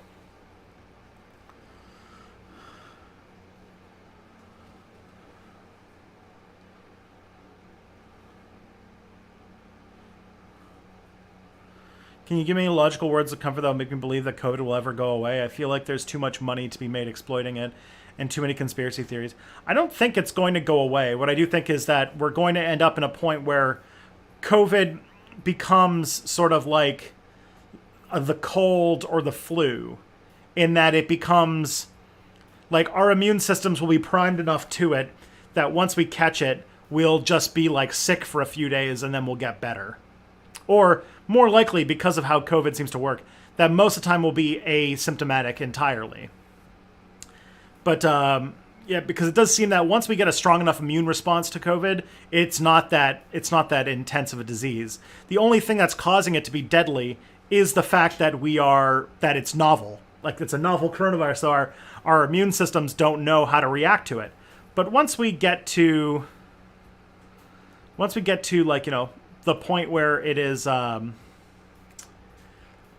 Can you give me logical words of comfort that will make me believe that COVID will ever go away? I feel like there's too much money to be made exploiting it and too many conspiracy theories. I don't think it's going to go away. What I do think is that we're going to end up in a point where COVID becomes sort of like the cold or the flu, in that it becomes like our immune systems will be primed enough to it that once we catch it, we'll just be like sick for a few days and then we'll get better. Or more likely, because of how COVID seems to work, that most of the time will be asymptomatic entirely. But yeah, because it does seem that once we get a strong enough immune response to COVID, it's not that intense of a disease. The only thing that's causing it to be deadly is the fact that that it's novel. Like, it's a novel coronavirus, so our immune systems don't know how to react to it. But once we get to like, you know, the point where it is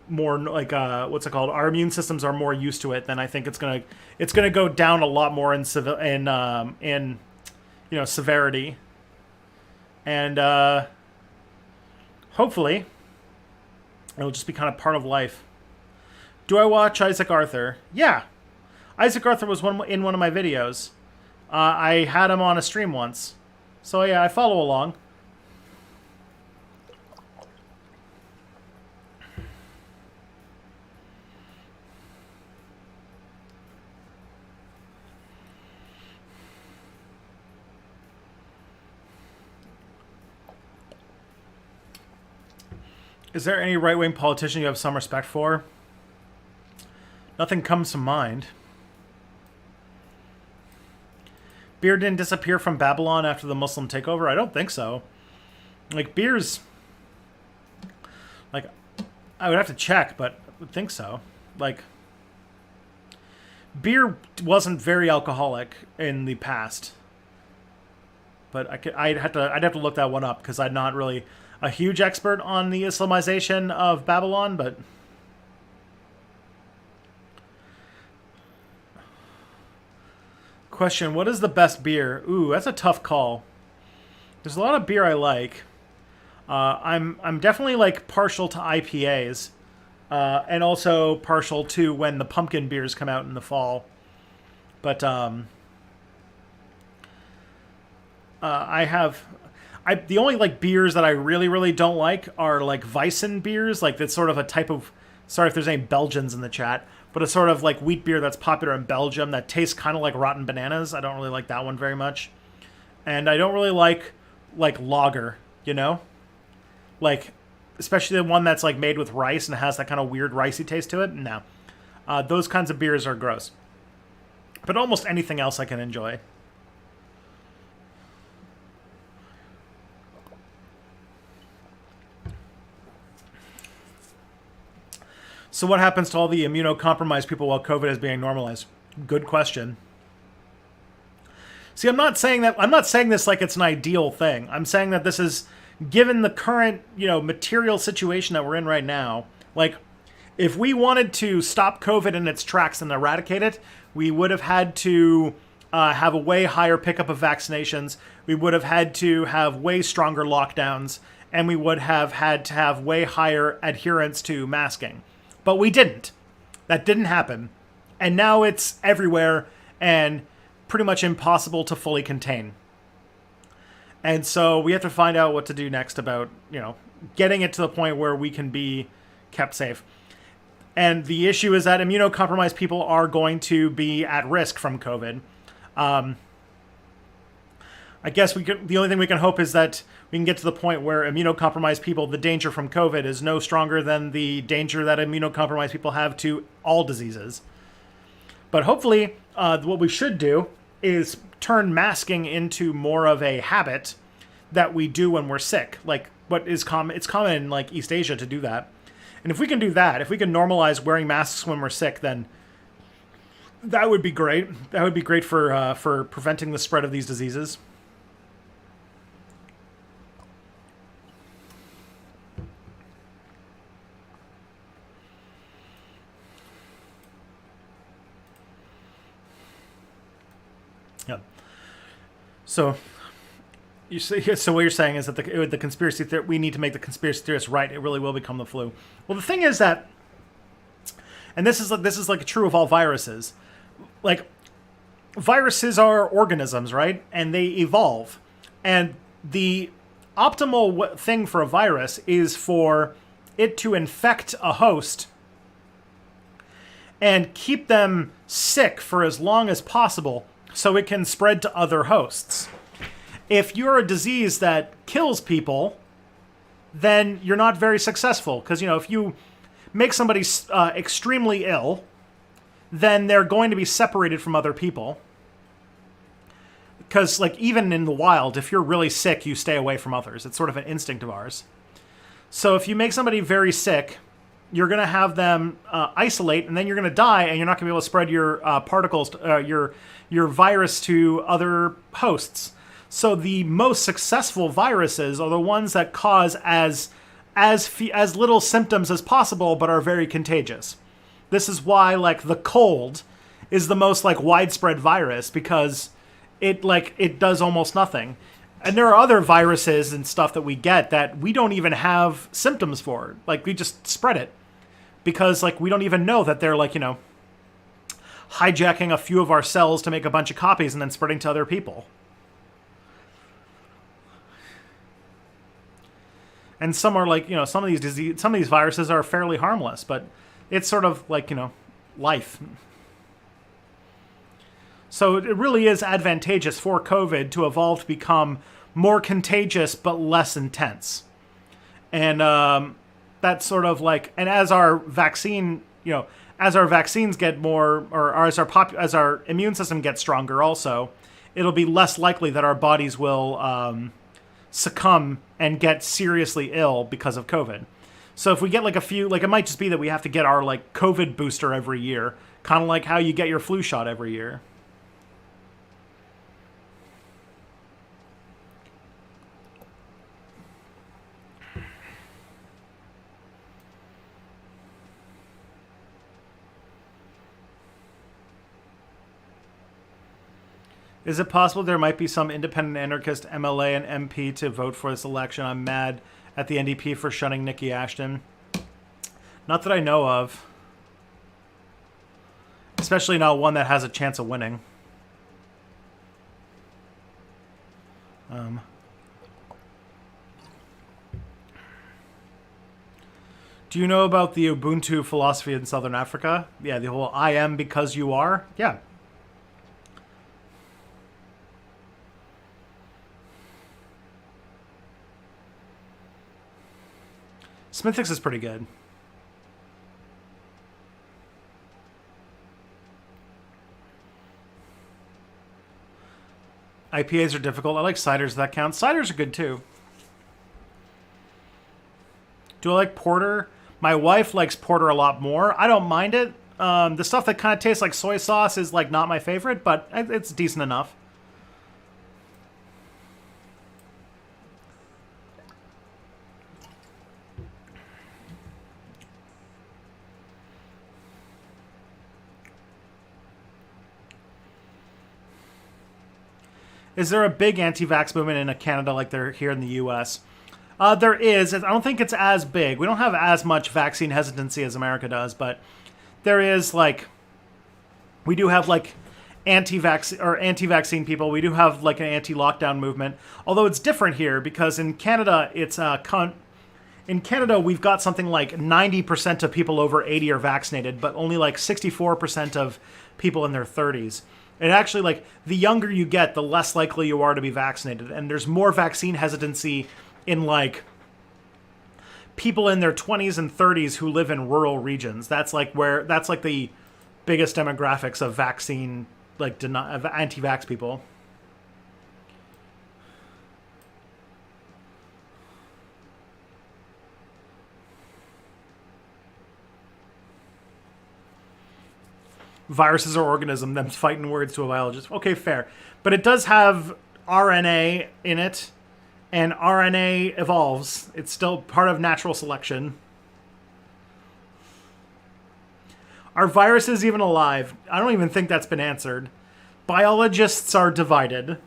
more like what's it called? Our immune systems are more used to it. Then I think it's gonna go down a lot more in you know, severity, and hopefully it'll just be kind of part of life. Do I watch Isaac Arthur? Yeah, Isaac Arthur was in one of my videos. I had him on a stream once. So yeah, I follow along. Is there any right-wing politician you have some respect for? Nothing comes to mind. Beer didn't disappear from Babylon after the Muslim takeover? I don't think so. Like, beer's... Like, I would have to check, but I would think so. Like, beer wasn't very alcoholic in the past. But I'd have to look that one up, because I'm not really a huge expert on the Islamization of Babylon, but... Question, what is the best beer? Ooh, that's a tough call. There's a lot of beer I like. I'm definitely like partial to IPAs. And also partial to when the pumpkin beers come out in the fall. But the only like beers that I really don't like are like Weissen beers, like that's sort of a type of, sorry if there's any Belgians in the chat, but a sort of like wheat beer that's popular in Belgium that tastes kind of like rotten bananas. I don't really like that one very much. And I don't really like lager, you know? Like, especially the one that's like made with rice and has that kind of weird ricey taste to it. No. Those kinds of beers are gross. But almost anything else I can enjoy. So what happens to all the immunocompromised people while COVID is being normalized? Good question. See, I'm not saying this like it's an ideal thing. I'm saying that this is, given the current, material situation that we're in right now, like, if we wanted to stop COVID in its tracks and eradicate it, we would have had to have a way higher pickup of vaccinations. We would have had to have way stronger lockdowns, and we would have had to have way higher adherence to masking. But we didn't. That didn't happen. And now it's everywhere and pretty much impossible to fully contain. And so we have to find out what to do next about, getting it to the point where we can be kept safe. And the issue is that immunocompromised people are going to be at risk from COVID. I guess the only thing we can hope is that we can get to the point where immunocompromised people, the danger from COVID is no stronger than the danger that immunocompromised people have to all diseases. But hopefully, what we should do is turn masking into more of a habit that we do when we're sick. Like what is common, it's common in like East Asia to do that. And if we can do that, if we can normalize wearing masks when we're sick, then that would be great. That would be great for preventing the spread of these diseases. Yeah. So what you're saying is that the conspiracy theory, we need to make the conspiracy theorists right. It really will become the flu. Well, the thing is that, and this is like true of all viruses. Like, viruses are organisms, right? And they evolve. And the optimal thing for a virus is for it to infect a host and keep them sick for as long as possible so it can spread to other hosts. If you're a disease that kills people, then you're not very successful. Because, if you make somebody extremely ill, then they're going to be separated from other people. Because, like, even in the wild, if you're really sick, you stay away from others. It's sort of an instinct of ours. So if you make somebody very sick, you're going to have them isolate, and then you're going to die, and you're not going to be able to spread your particles, your virus to other hosts. So the most successful viruses are the ones that cause as little symptoms as possible, but are very contagious. This is why, like, the cold is the most, like, widespread virus, because it does almost nothing. And there are other viruses and stuff that we get that we don't even have symptoms for. Like, we just spread it because, like, we don't even know that they're, like, hijacking a few of our cells to make a bunch of copies and then spreading to other people. And some are like, some of these viruses are fairly harmless, but it's sort of like, life. So it really is advantageous for COVID to evolve to become more contagious but less intense. And that's sort of like, and as our vaccines get more, or as our immune system gets stronger also, it'll be less likely that our bodies will succumb and get seriously ill because of COVID. So if we get like a few, like it might just be that we have to get our like COVID booster every year, kind of like how you get your flu shot every year. Is it possible there might be some independent anarchist MLA and MP to vote for this election? I'm mad at the NDP for shunning Nikki Ashton. Not that I know of. Especially not one that has a chance of winning. Do you know about the Ubuntu philosophy in Southern Africa? Yeah, the whole I am because you are. Yeah. Smithix is pretty good. IPAs are difficult. I like ciders, that counts. Ciders are good too. Do I like porter? My wife likes porter a lot more. I don't mind it. The stuff that kind of tastes like soy sauce is like not my favorite, but it's decent enough. Is there a big anti-vax movement in Canada like there here in the U.S.? There is. I don't think it's as big. We don't have as much vaccine hesitancy as America does, but there is like, we do have like anti-vaccine people. We do have like an anti-lockdown movement. Although it's different here because in Canada, in Canada we've got something like 90% of people over 80 are vaccinated, but only like 64% of people in their 30s. And actually, like, the younger you get, the less likely you are to be vaccinated. And there's more vaccine hesitancy in, like, people in their 20s and 30s who live in rural regions. That's like the biggest demographics of vaccine, like, of anti-vax people. Viruses are organisms, them fighting words to a biologist. Okay, fair. But it does have RNA in it, and RNA evolves. It's still part of natural selection. Are viruses even alive? I don't even think that's been answered. Biologists are divided.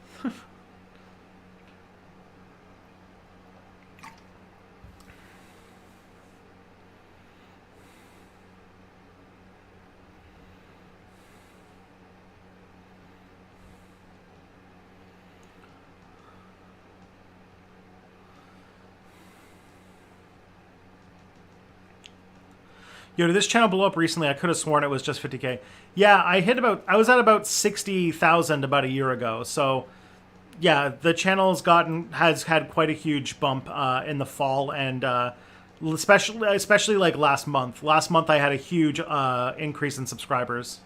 Yo, did this channel blow up recently? I could have sworn it was just 50K. Yeah, I was at about 60,000 about a year ago. So, yeah, the channel's has had quite a huge bump in the fall, and especially like last month. Last month I had a huge increase in subscribers.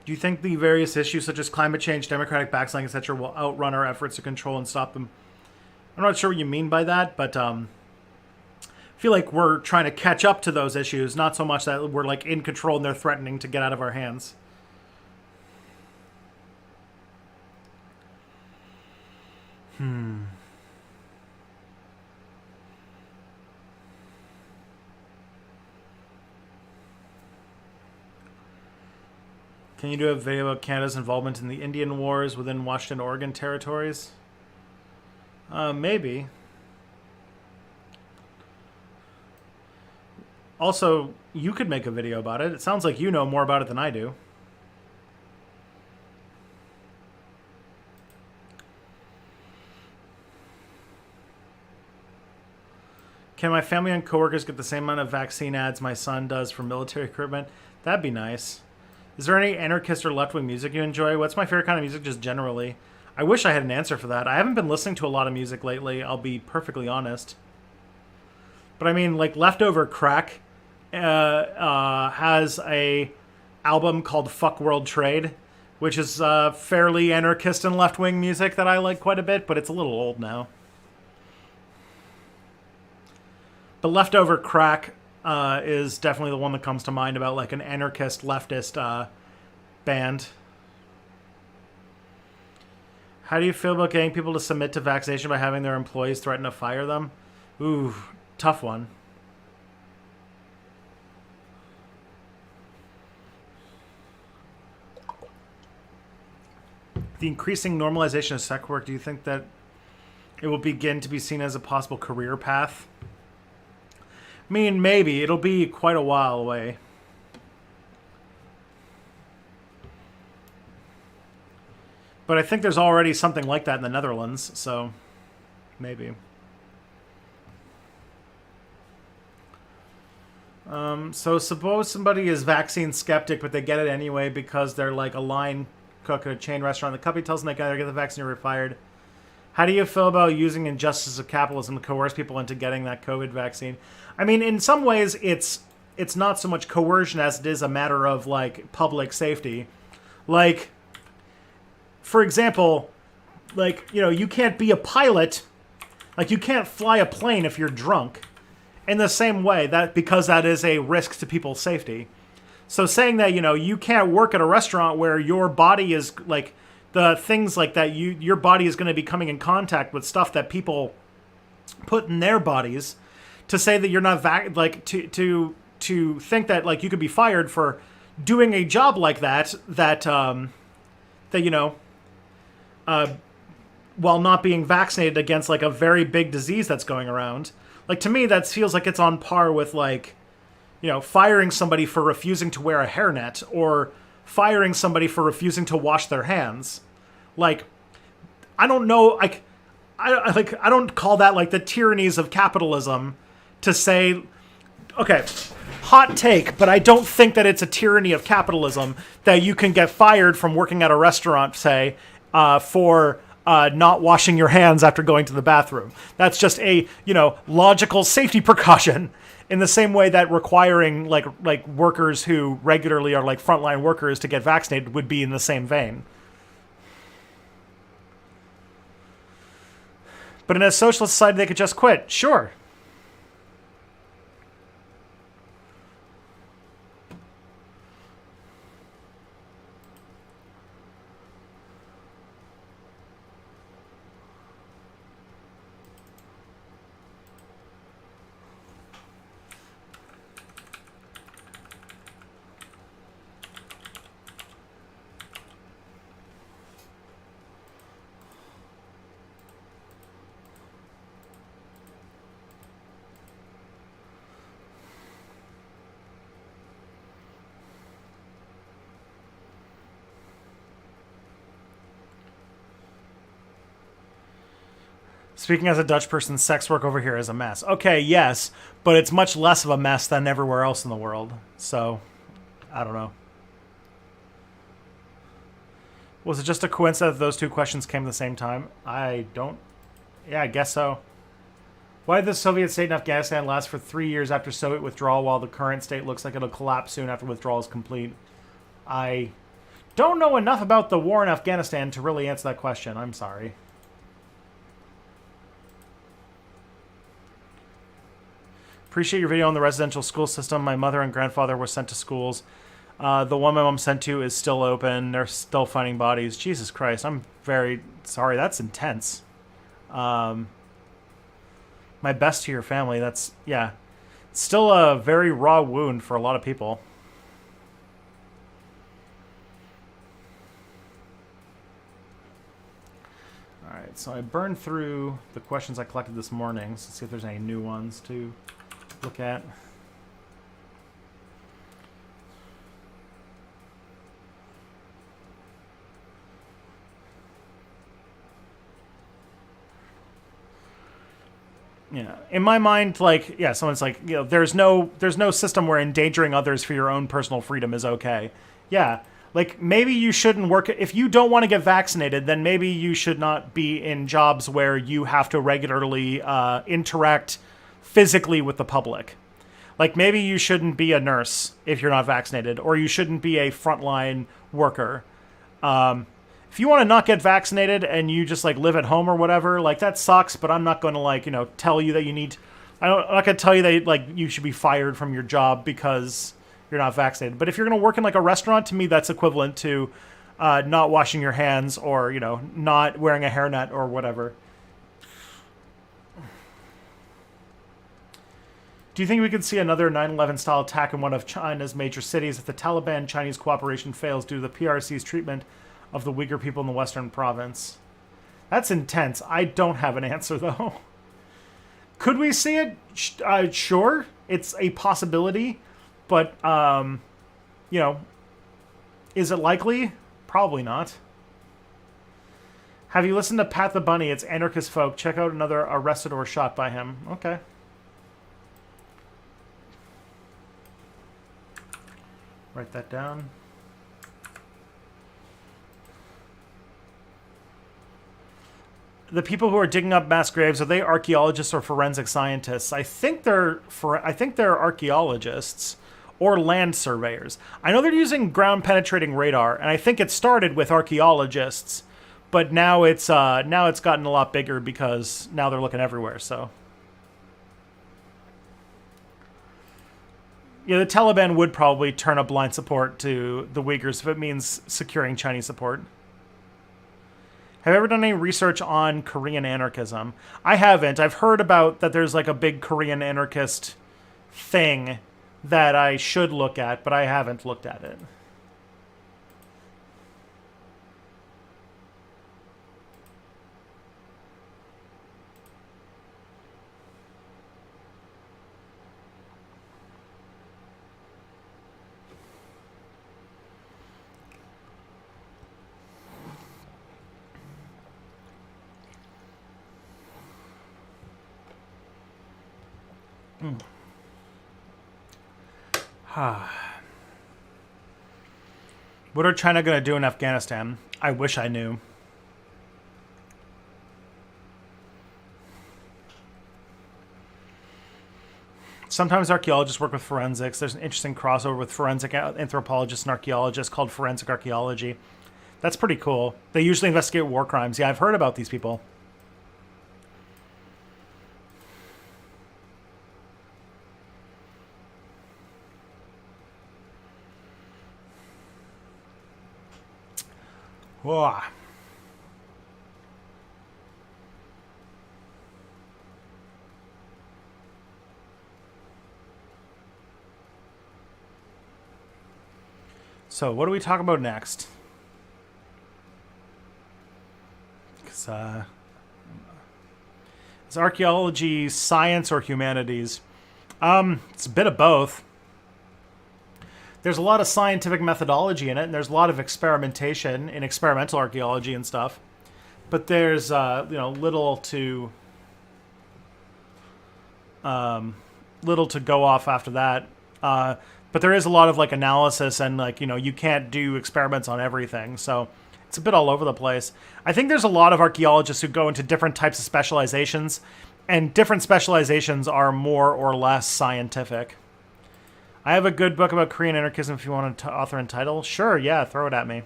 Do you think the various issues such as climate change, democratic backsliding, etc. will outrun our efforts to control and stop them? I'm not sure what you mean by that, but I feel like we're trying to catch up to those issues, not so much that we're like in control and they're threatening to get out of our hands. Can you do a video about Canada's involvement in the Indian Wars within Washington, Oregon territories? Maybe. Also, you could make a video about it. It sounds like you know more about it than I do. Can my family and coworkers get the same amount of vaccine ads my son does for military equipment? That'd be nice. Is there any anarchist or left-wing music you enjoy? What's my favorite kind of music just generally? I wish I had an answer for that. I haven't been listening to a lot of music lately, I'll be perfectly honest. But I mean, like, Leftover Crack has a album called Fuck World Trade, which is fairly anarchist and left-wing music that I like quite a bit, but it's a little old now. But Leftover Crack is definitely the one that comes to mind about like an anarchist leftist band. How do you feel about getting people to submit to vaccination by having their employees threaten to fire them? Ooh, tough one. The increasing normalization of sex work, do you think that it will begin to be seen as a possible career path? I mean, maybe. It'll be quite a while away. But I think there's already something like that in the Netherlands, so maybe. So suppose somebody is vaccine skeptic, but they get it anyway because they're like a line cook at a chain restaurant. The company tells them they can either get the vaccine or get fired. How do you feel about using injustice of capitalism to coerce people into getting that COVID vaccine? I mean, in some ways, it's not so much coercion as it is a matter of, like, public safety. Like, for example, like, you know, you can't be a pilot. Like, you can't fly a plane if you're drunk. In the same way, because that is a risk to people's safety. So saying that, you know, you can't work at a restaurant where your body is, like, the things like that, your body is going to be coming in contact with stuff that people put in their bodies, to say that you're not to think that like you could be fired for doing a job like that you know, while not being vaccinated against like a very big disease that's going around. Like, to me, that feels like it's on par with, like, you know, firing somebody for refusing to wear a hairnet or firing somebody for refusing to wash their hands. Like, I don't know, I don't call that like the tyrannies of capitalism to say, okay, hot take, but I don't think that it's a tyranny of capitalism that you can get fired from working at a restaurant, say, for not washing your hands after going to the bathroom. That's just a, you know, logical safety precaution. In the same way that requiring like workers who regularly are like frontline workers to get vaccinated would be in the same vein. But in a socialist society, they could just quit. Sure. Speaking as a Dutch person, sex work over here is a mess. Okay, yes, but it's much less of a mess than everywhere else in the world. So, I don't know. Was it just a coincidence that those two questions came at the same time? I guess so. Why did the Soviet state in Afghanistan last for 3 years after Soviet withdrawal while the current state looks like it'll collapse soon after withdrawal is complete? I don't know enough about the war in Afghanistan to really answer that question. I'm sorry. Appreciate your video on the residential school system. My mother and grandfather were sent to schools. The one my mom sent to is still open. They're still finding bodies. Jesus Christ, I'm very sorry. That's intense. My best to your family. That's, yeah. Still a very raw wound for a lot of people. Alright, so I burned through the questions I collected this morning. So let's see if there's any new ones to look at. Yeah, in my mind, like, yeah, someone's like, there's no system where endangering others for your own personal freedom is okay. Yeah, like maybe you shouldn't work if you don't want to get vaccinated. Then maybe you should not be in jobs where you have to regularly interact physically with the public. Like maybe you shouldn't be a nurse if you're not vaccinated, or you shouldn't be a frontline worker. If you want to not get vaccinated and you just like live at home or whatever, like that sucks. But I'm not going to like tell you that you need. I'm not going to tell you that like you should be fired from your job because you're not vaccinated. But if you're going to work in like a restaurant, to me that's equivalent to not washing your hands or not wearing a hairnet or whatever. Do you think we could see another 9/11 style attack in one of China's major cities if the Taliban-Chinese cooperation fails due to the PRC's treatment of the Uyghur people in the western province? That's intense. I don't have an answer, though. Could we see it? Sure. It's a possibility. But, is it likely? Probably not. Have you listened to Pat the Bunny? It's anarchist folk. Check out another arrested or shot by him. Okay. Write that down. The people who are digging up mass graves, are they archaeologists or forensic scientists? I think they're archaeologists or land surveyors. I know they're using ground penetrating radar, and I think it started with archaeologists, but now it's gotten a lot bigger because now they're looking everywhere. So yeah, the Taliban would probably turn a blind support to the Uyghurs if it means securing Chinese support. Have you ever done any research on Korean anarchism? I haven't. I've heard about that there's like a big Korean anarchist thing that I should look at, but I haven't looked at it. What are China going to do in Afghanistan? I wish I knew. Sometimes archaeologists work with forensics. There's an interesting crossover with forensic anthropologists and archaeologists called forensic archaeology. That's pretty cool. They usually investigate war crimes. Yeah, I've heard about these people. Whoa. So, what do we talk about next? Because is archaeology science or humanities? It's a bit of both. There's a lot of scientific methodology in it, and there's a lot of experimentation in experimental archaeology and stuff. But there's little to go off after that. But there is a lot of like analysis, and like you can't do experiments on everything, so it's a bit all over the place. I think there's a lot of archaeologists who go into different types of specializations, and different specializations are more or less scientific. I have a good book about Korean anarchism if you want to author and title. Sure, yeah, throw it at me.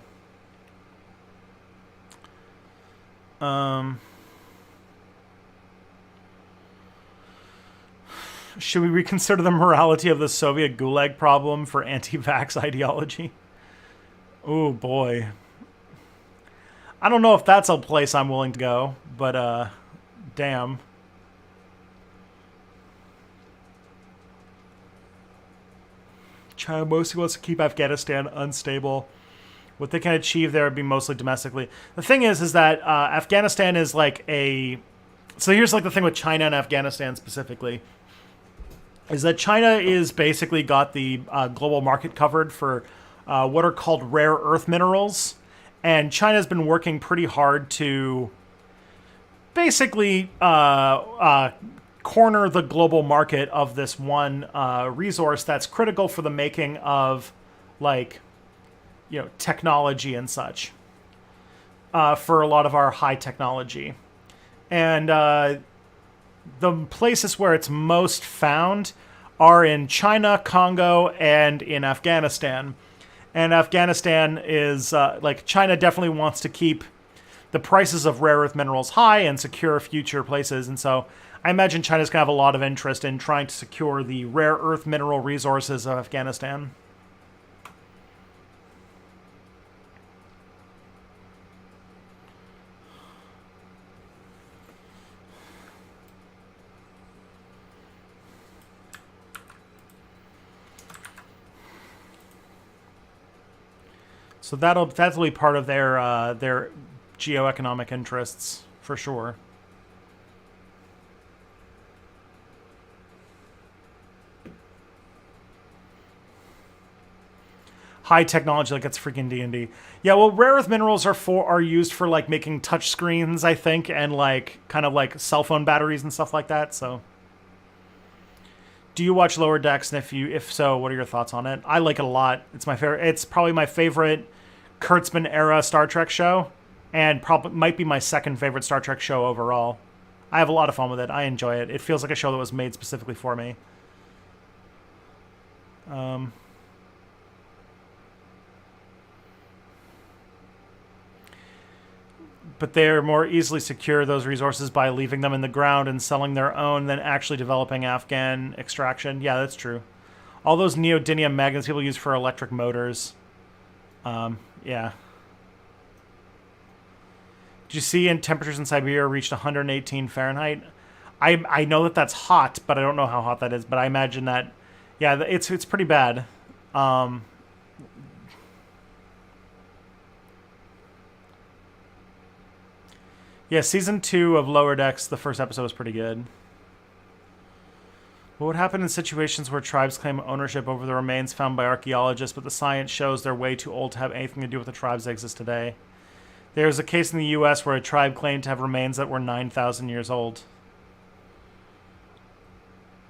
Should we reconsider the morality of the Soviet Gulag problem for anti-vax ideology? Oh, boy. I don't know if that's a place I'm willing to go, but, damn. China mostly wants to keep Afghanistan unstable. What they can achieve there would be mostly domestically. The thing is that Afghanistan is like a... So here's like the thing with China and Afghanistan specifically, is that China is basically got the global market covered for what are called rare earth minerals. And China's been working pretty hard to basically corner the global market of this one resource that's critical for the making of, like, technology and such, for a lot of our high technology. And the places where it's most found are in China, Congo, and in Afghanistan. And Afghanistan is, China definitely wants to keep the prices of rare earth minerals high and secure future places. And so I imagine China's going to have a lot of interest in trying to secure the rare earth mineral resources of Afghanistan. So that'll be part of their geoeconomic interests for sure. High technology, like it's freaking D&D. Yeah, well, rare earth minerals are used for, like, making touch screens, I think, and, like, kind of like cell phone batteries and stuff like that. So, do you watch Lower Decks? And if so, what are your thoughts on it? I like it a lot. It's my favorite. It's probably my favorite Kurtzman era Star Trek show, and probably might be my second favorite Star Trek show overall. I have a lot of fun with it. I enjoy it. It feels like a show that was made specifically for me. But they're more easily secure those resources by leaving them in the ground and selling their own than actually developing Afghan extraction. Yeah, that's true. All those neodymium magnets people use for electric motors. Yeah. Did you see temperatures in Siberia reached 118 Fahrenheit? I know that that's hot, but I don't know how hot that is. But I imagine that, yeah, it's pretty bad. Yeah, season 2 of Lower Decks, the first episode was pretty good. What would happen in situations where tribes claim ownership over the remains found by archaeologists, but the science shows they're way too old to have anything to do with the tribes that exist today? There's a case in the U.S. where a tribe claimed to have remains that were 9,000 years old.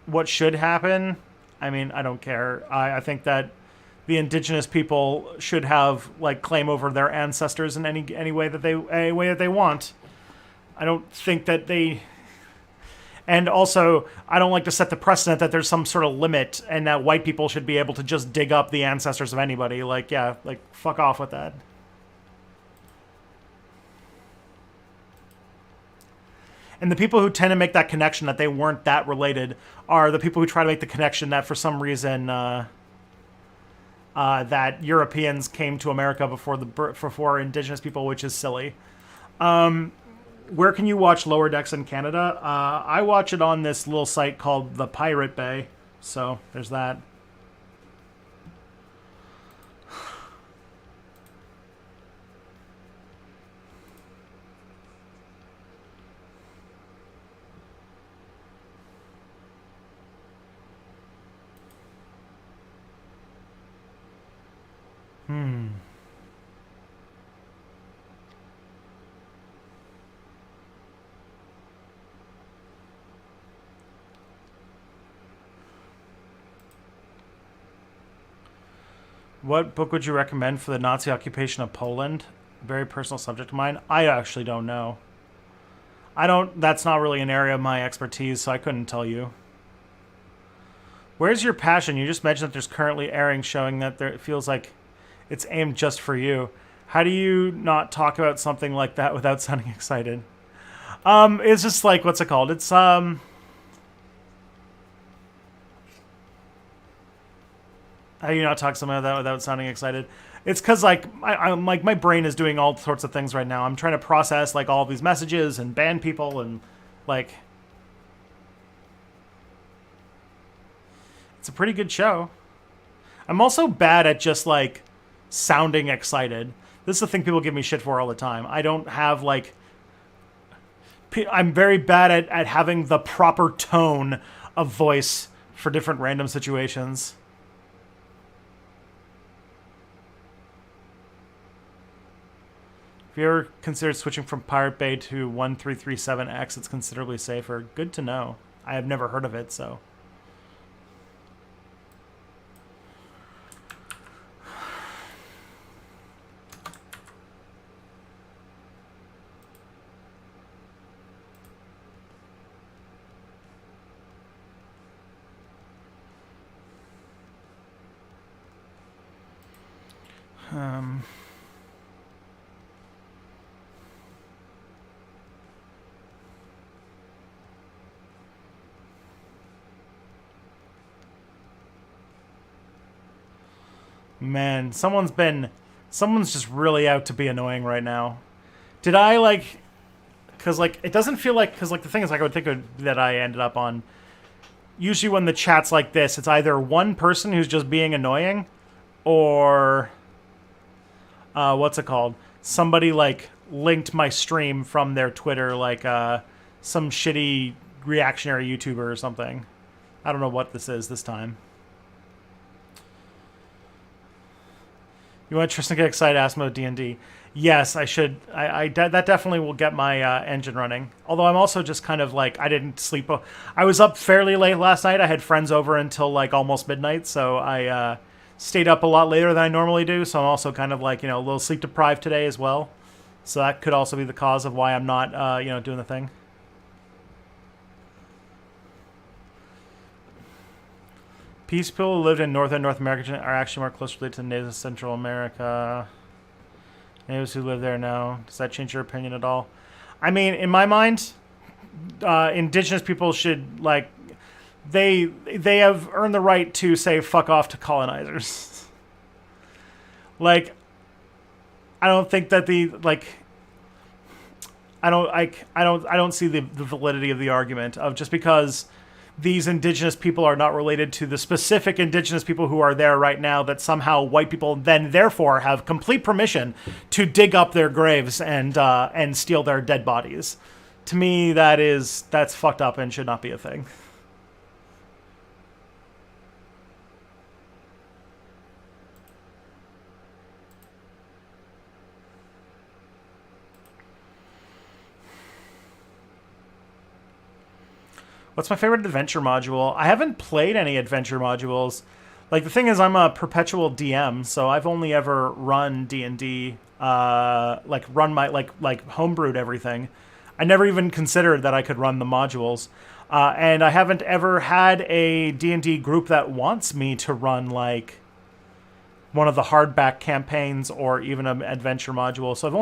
What should happen? I mean, I don't care. I think that the indigenous people should have, like, claim over their ancestors in any way that they want. I don't think that they... And also, I don't like to set the precedent that there's some sort of limit and that white people should be able to just dig up the ancestors of anybody. Like, yeah, like, fuck off with that. And the people who tend to make that connection that they weren't that related are the people who try to make the connection that for some reason that Europeans came to America before indigenous people, which is silly. Where can you watch Lower Decks in Canada? I watch it on this little site called the Pirate Bay. So there's that. What book would you recommend for the Nazi occupation of Poland? Very personal subject of mine. I actually don't know. That's not really an area of my expertise, so I couldn't tell you. Where's your passion? You just mentioned that there's currently airing showing that it feels like it's aimed just for you. How do you not talk about something like that without sounding excited? It's just like, what's it called? It's, how do you not talk something like that without sounding excited? It's because, like, I'm like, my brain is doing all sorts of things right now. I'm trying to process, like, all of these messages and ban people and, like, it's a pretty good show. I'm also bad at just, like, sounding excited. This is the thing people give me shit for all the time. I don't have, like, I'm very bad at having the proper tone of voice for different random situations. If you ever considered switching from Pirate Bay to 1337X, it's considerably safer. Good to know. I have never heard of it, so. Man, someone's just really out to be annoying right now. Did I like, because like it doesn't feel like, because like the thing is like I would think that I ended up on. Usually when the chat's like this, it's either one person who's just being annoying, or what's it called? Somebody like linked my stream from their Twitter, like some shitty reactionary YouTuber or something. I don't know what this is this time. You want Tristan to get excited? Ask him about D&D. Yes, I should. That definitely will get my engine running. Although I'm also just kind of like, I didn't sleep. I was up fairly late last night. I had friends over until like almost midnight, so I stayed up a lot later than I normally do. So I'm also kind of like, a little sleep deprived today as well. So that could also be the cause of why I'm not, doing the thing. Peace people who lived in North and North America are actually more closely related to natives of Central America. Natives who live there now. Does that change your opinion at all? I mean, in my mind, indigenous people should, like, they have earned the right to say fuck off to colonizers. Like, I don't think that I don't see the validity of the argument of just because these indigenous people are not related to the specific indigenous people who are there right now, that somehow white people then therefore have complete permission to dig up their graves and steal their dead bodies. To me, that's fucked up and should not be a thing. What's my favorite adventure module? I haven't played any adventure modules. Like, the thing is, I'm a perpetual DM, so I've only ever run D&D, run my, homebrewed everything. I never even considered that I could run the modules. And I haven't ever had a D&D group that wants me to run, like, one of the hardback campaigns or even an adventure module. So the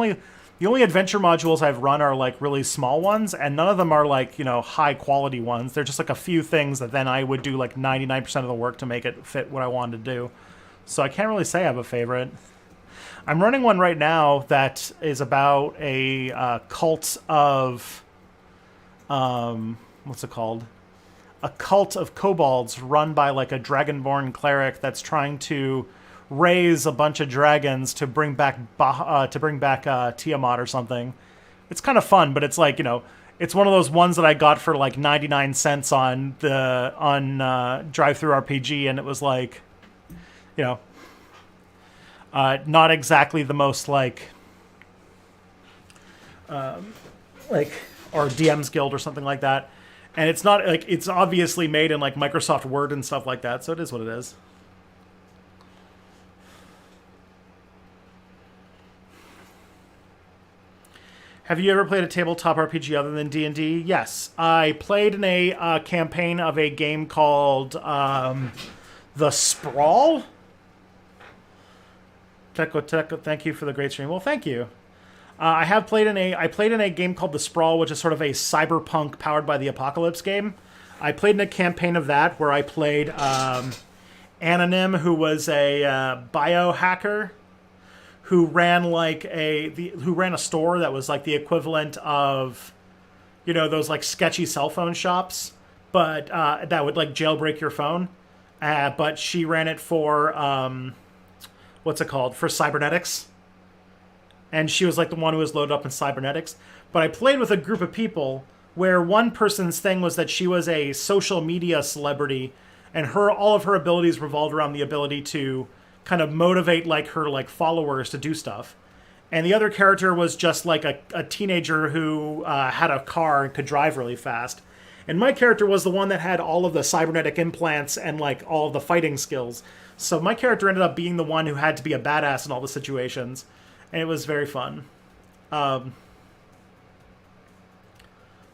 only adventure modules I've run are like really small ones, and none of them are like, high quality ones. They're just like a few things that then I would do like 99% of the work to make it fit what I wanted to do. So I can't really say I have a favorite. I'm running one right now that is about a cult of, what's it called? A cult of kobolds run by like a dragonborn cleric that's trying to raise a bunch of dragons to bring back Tiamat or something. It's kind of fun, but it's like, it's one of those ones that I got for like 99 cents on Drive-Thru RPG, and it was like, not exactly the most or DM's Guild or something like that. And it's not like, it's obviously made in like Microsoft Word and stuff like that, so it is what it is. Have you ever played a tabletop RPG other than D&D? Yes. I played in a campaign of a game called The Sprawl. Teko, thank you for the great stream. Well, thank you. I played in a game called The Sprawl, which is sort of a cyberpunk powered by the apocalypse game. I played in a campaign of that where I played Anonym, who was a biohacker who ran a store that was like the equivalent of, those like sketchy cell phone shops, but that would like jailbreak your phone. But she ran it for for cybernetics, and she was like the one who was loaded up in cybernetics. But I played with a group of people where one person's thing was that she was a social media celebrity, and all of her abilities revolved around the ability to kind of motivate like her like followers to do stuff. And the other character was just like a teenager who had a car and could drive really fast. And my character was the one that had all of the cybernetic implants and like all of the fighting skills. So my character ended up being the one who had to be a badass in all the situations, and it was very fun.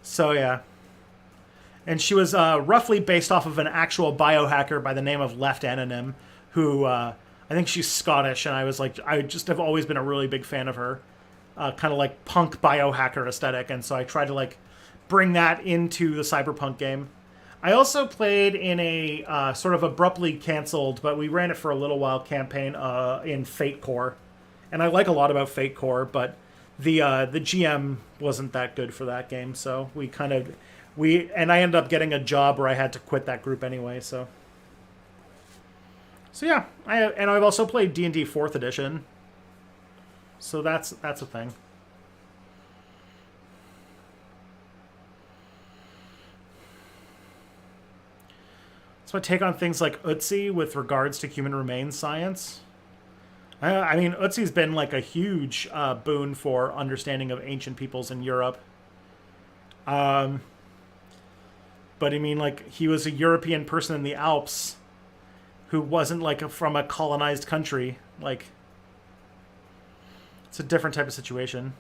So yeah. And she was roughly based off of an actual biohacker by the name of Left Anonym, who I think she's Scottish, and I just have always been a really big fan of her, kind of like punk biohacker aesthetic, and so I tried to like bring that into the cyberpunk game. I also played in a sort of abruptly canceled, but we ran it for a little while campaign in Fate Core, and I like a lot about Fate Core, but the GM wasn't that good for that game, so and I ended up getting a job where I had to quit that group anyway. So yeah, I've also played D&D 4th edition. So that's a thing. So I take on things like Utsi with regards to human remains science. I mean, Utsi's been like a huge boon for understanding of ancient peoples in Europe. But I mean, like, he was a European person in the Alps who wasn't like from a colonized country. Like, it's a different type of situation.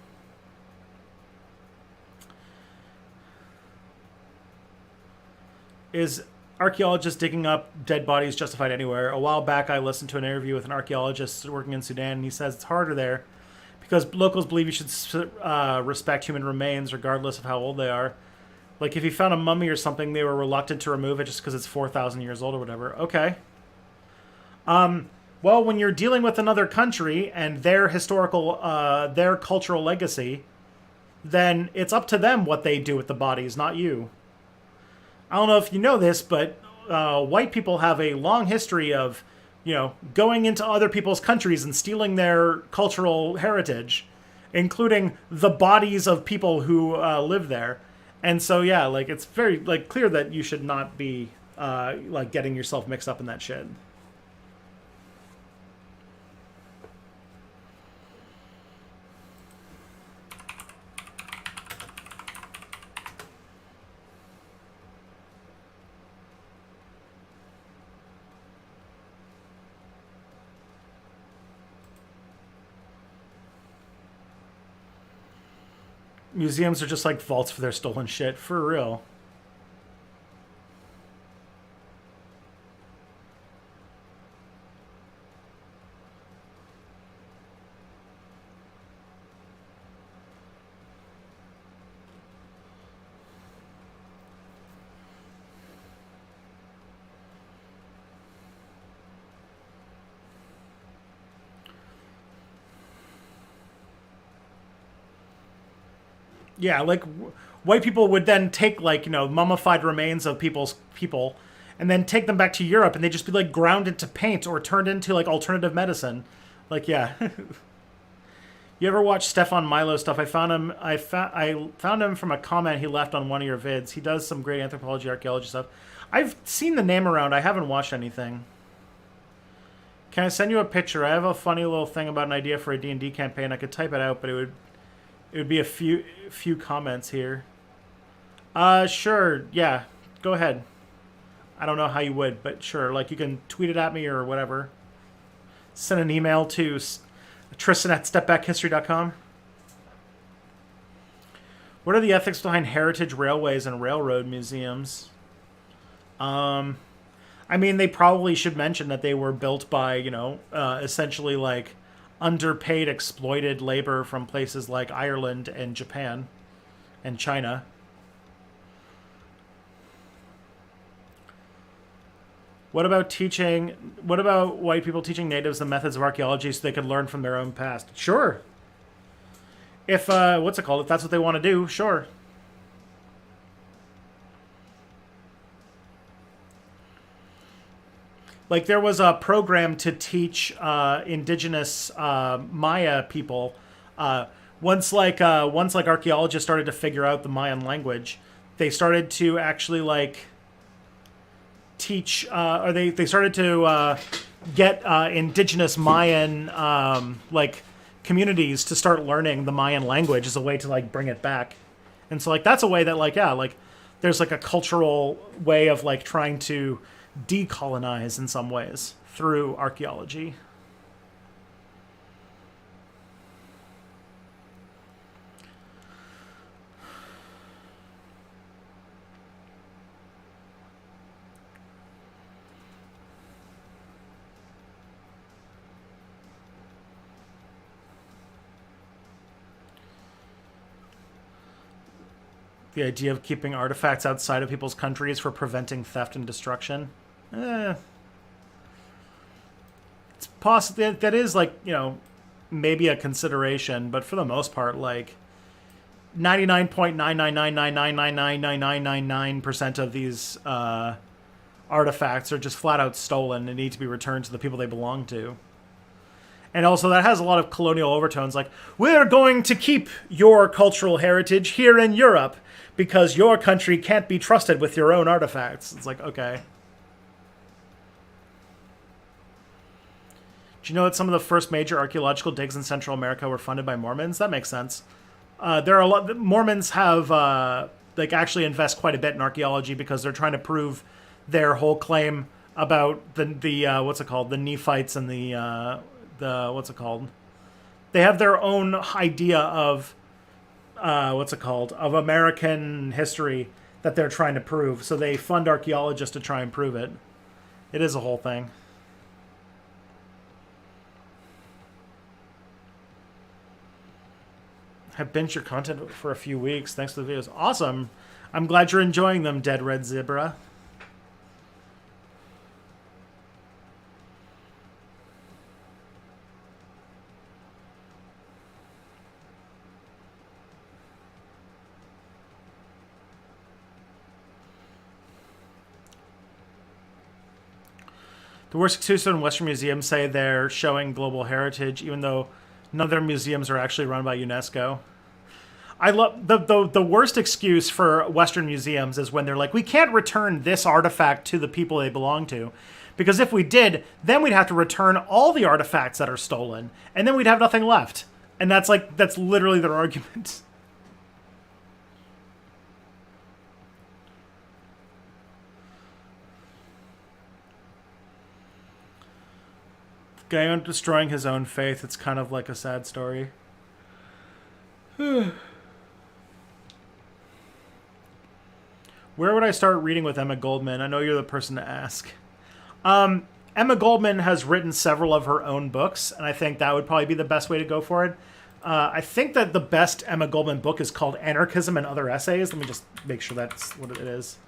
Is archaeologists digging up dead bodies justified anywhere? A while back, I listened to an interview with an archaeologist working in Sudan, and he says it's harder there because locals believe you should respect human remains regardless of how old they are. Like, if you found a mummy or something, they were reluctant to remove it just because it's 4,000 years old or whatever. Okay. Well, when you're dealing with another country and their their cultural legacy, then it's up to them what they do with the bodies, not you. I don't know if you know this, but white people have a long history of, going into other people's countries and stealing their cultural heritage, including the bodies of people who live there. And so, yeah, like, it's very, like, clear that you should not be, like, getting yourself mixed up in that shit. Museums are just like vaults for their stolen shit, for real. Yeah, like white people would then take like mummified remains of people, and then take them back to Europe, and they'd just be like ground into paint or turned into like alternative medicine. Like, yeah. You ever watch Stefan Milo stuff? I found him from a comment he left on one of your vids. He does some great anthropology, archaeology stuff. I've seen the name around. I haven't watched anything. Can I send you a picture? I have a funny little thing about an idea for a D&D campaign. I could type it out, but it would be a few comments here. Sure, yeah. Go ahead. I don't know how you would, but sure. Like, you can tweet it at me or whatever. Send an email to Tristan@stepbackhistory.com. What are the ethics behind heritage railways and railroad museums? I mean, they probably should mention that they were built by, essentially like underpaid, exploited labor from places like Ireland and Japan and China. What about white people teaching natives the methods of archaeology so they could learn from their own past? Sure. If, what's it called? If that's what they want to do, sure. Like, there was a program to teach indigenous Maya people. Once archaeologists started to figure out the Mayan language, they started to actually like teach, or they started to get indigenous Mayan like communities to start learning the Mayan language as a way to like bring it back. And so like that's a way that like, yeah, like there's like a cultural way of like trying to decolonize in some ways through archaeology. The idea of keeping artifacts outside of people's countries for preventing theft and destruction. It's possible that is like, maybe a consideration, but for the most part, like 99.999999999% of these artifacts are just flat out stolen and need to be returned to the people they belong to. And also that has a lot of colonial overtones, like, we're going to keep your cultural heritage here in Europe because your country can't be trusted with your own artifacts. It's like, okay. Do you know that some of the first major archaeological digs in Central America were funded by Mormons? That makes sense. There are a lot. Mormons have actually invest quite a bit in archaeology because they're trying to prove their whole claim about the what's it called, the Nephites and the what's it called? They have their own idea of of American history that they're trying to prove. So they fund archaeologists to try and prove it. It is a whole thing. Have binged your content for a few weeks. Thanks for the videos. Awesome. I'm glad you're enjoying them, Dead Red Zebra. The worst excuse in Western museums say they're showing global heritage, even though none of their museums are actually run by UNESCO. I love the worst excuse for Western museums is when they're like, we can't return this artifact to the people they belong to, because if we did, then we'd have to return all the artifacts that are stolen, and then we'd have nothing left. And that's literally their argument. Guy destroying his own faith. It's kind of like a sad story. Where would I start reading with Emma Goldman? I know you're the person to ask. Emma Goldman has written several of her own books, and I think that would probably be the best way to go for it. I think that the best Emma Goldman book is called Anarchism and Other Essays. Let me just make sure that's what it is.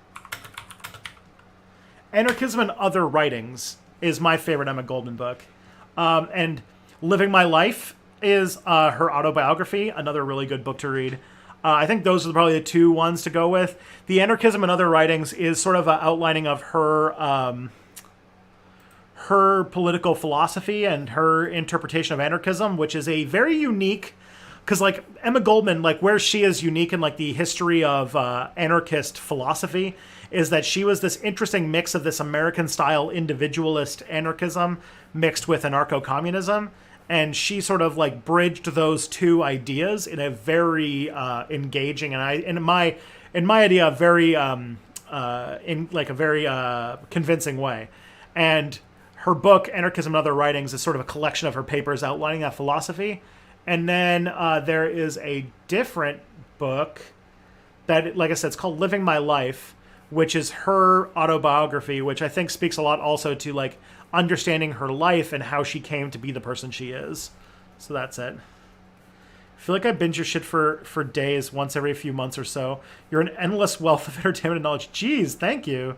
Anarchism and Other Writings is my favorite Emma Goldman book. And Living My Life is her autobiography, another really good book to read. I think those are probably the two ones to go with. The Anarchism and Other Writings is sort of an outlining of her her political philosophy and her interpretation of anarchism, which is a very unique, because like Emma Goldman, like where she is unique in like the history of anarchist philosophy is that she was this interesting mix of this American-style individualist anarchism mixed with anarcho-communism, and she sort of like bridged those two ideas in a very engaging and in my idea, very in like a very convincing way. And her book Anarchism and Other Writings is sort of a collection of her papers outlining that philosophy. And then there is a different book that, like I said, it's called Living My Life, which is her autobiography, which I think speaks a lot also to like understanding her life and how she came to be the person she is. So that's it. I feel like I binge your shit for days, once every few months or so. You're an endless wealth of entertainment and knowledge. Jeez, thank you.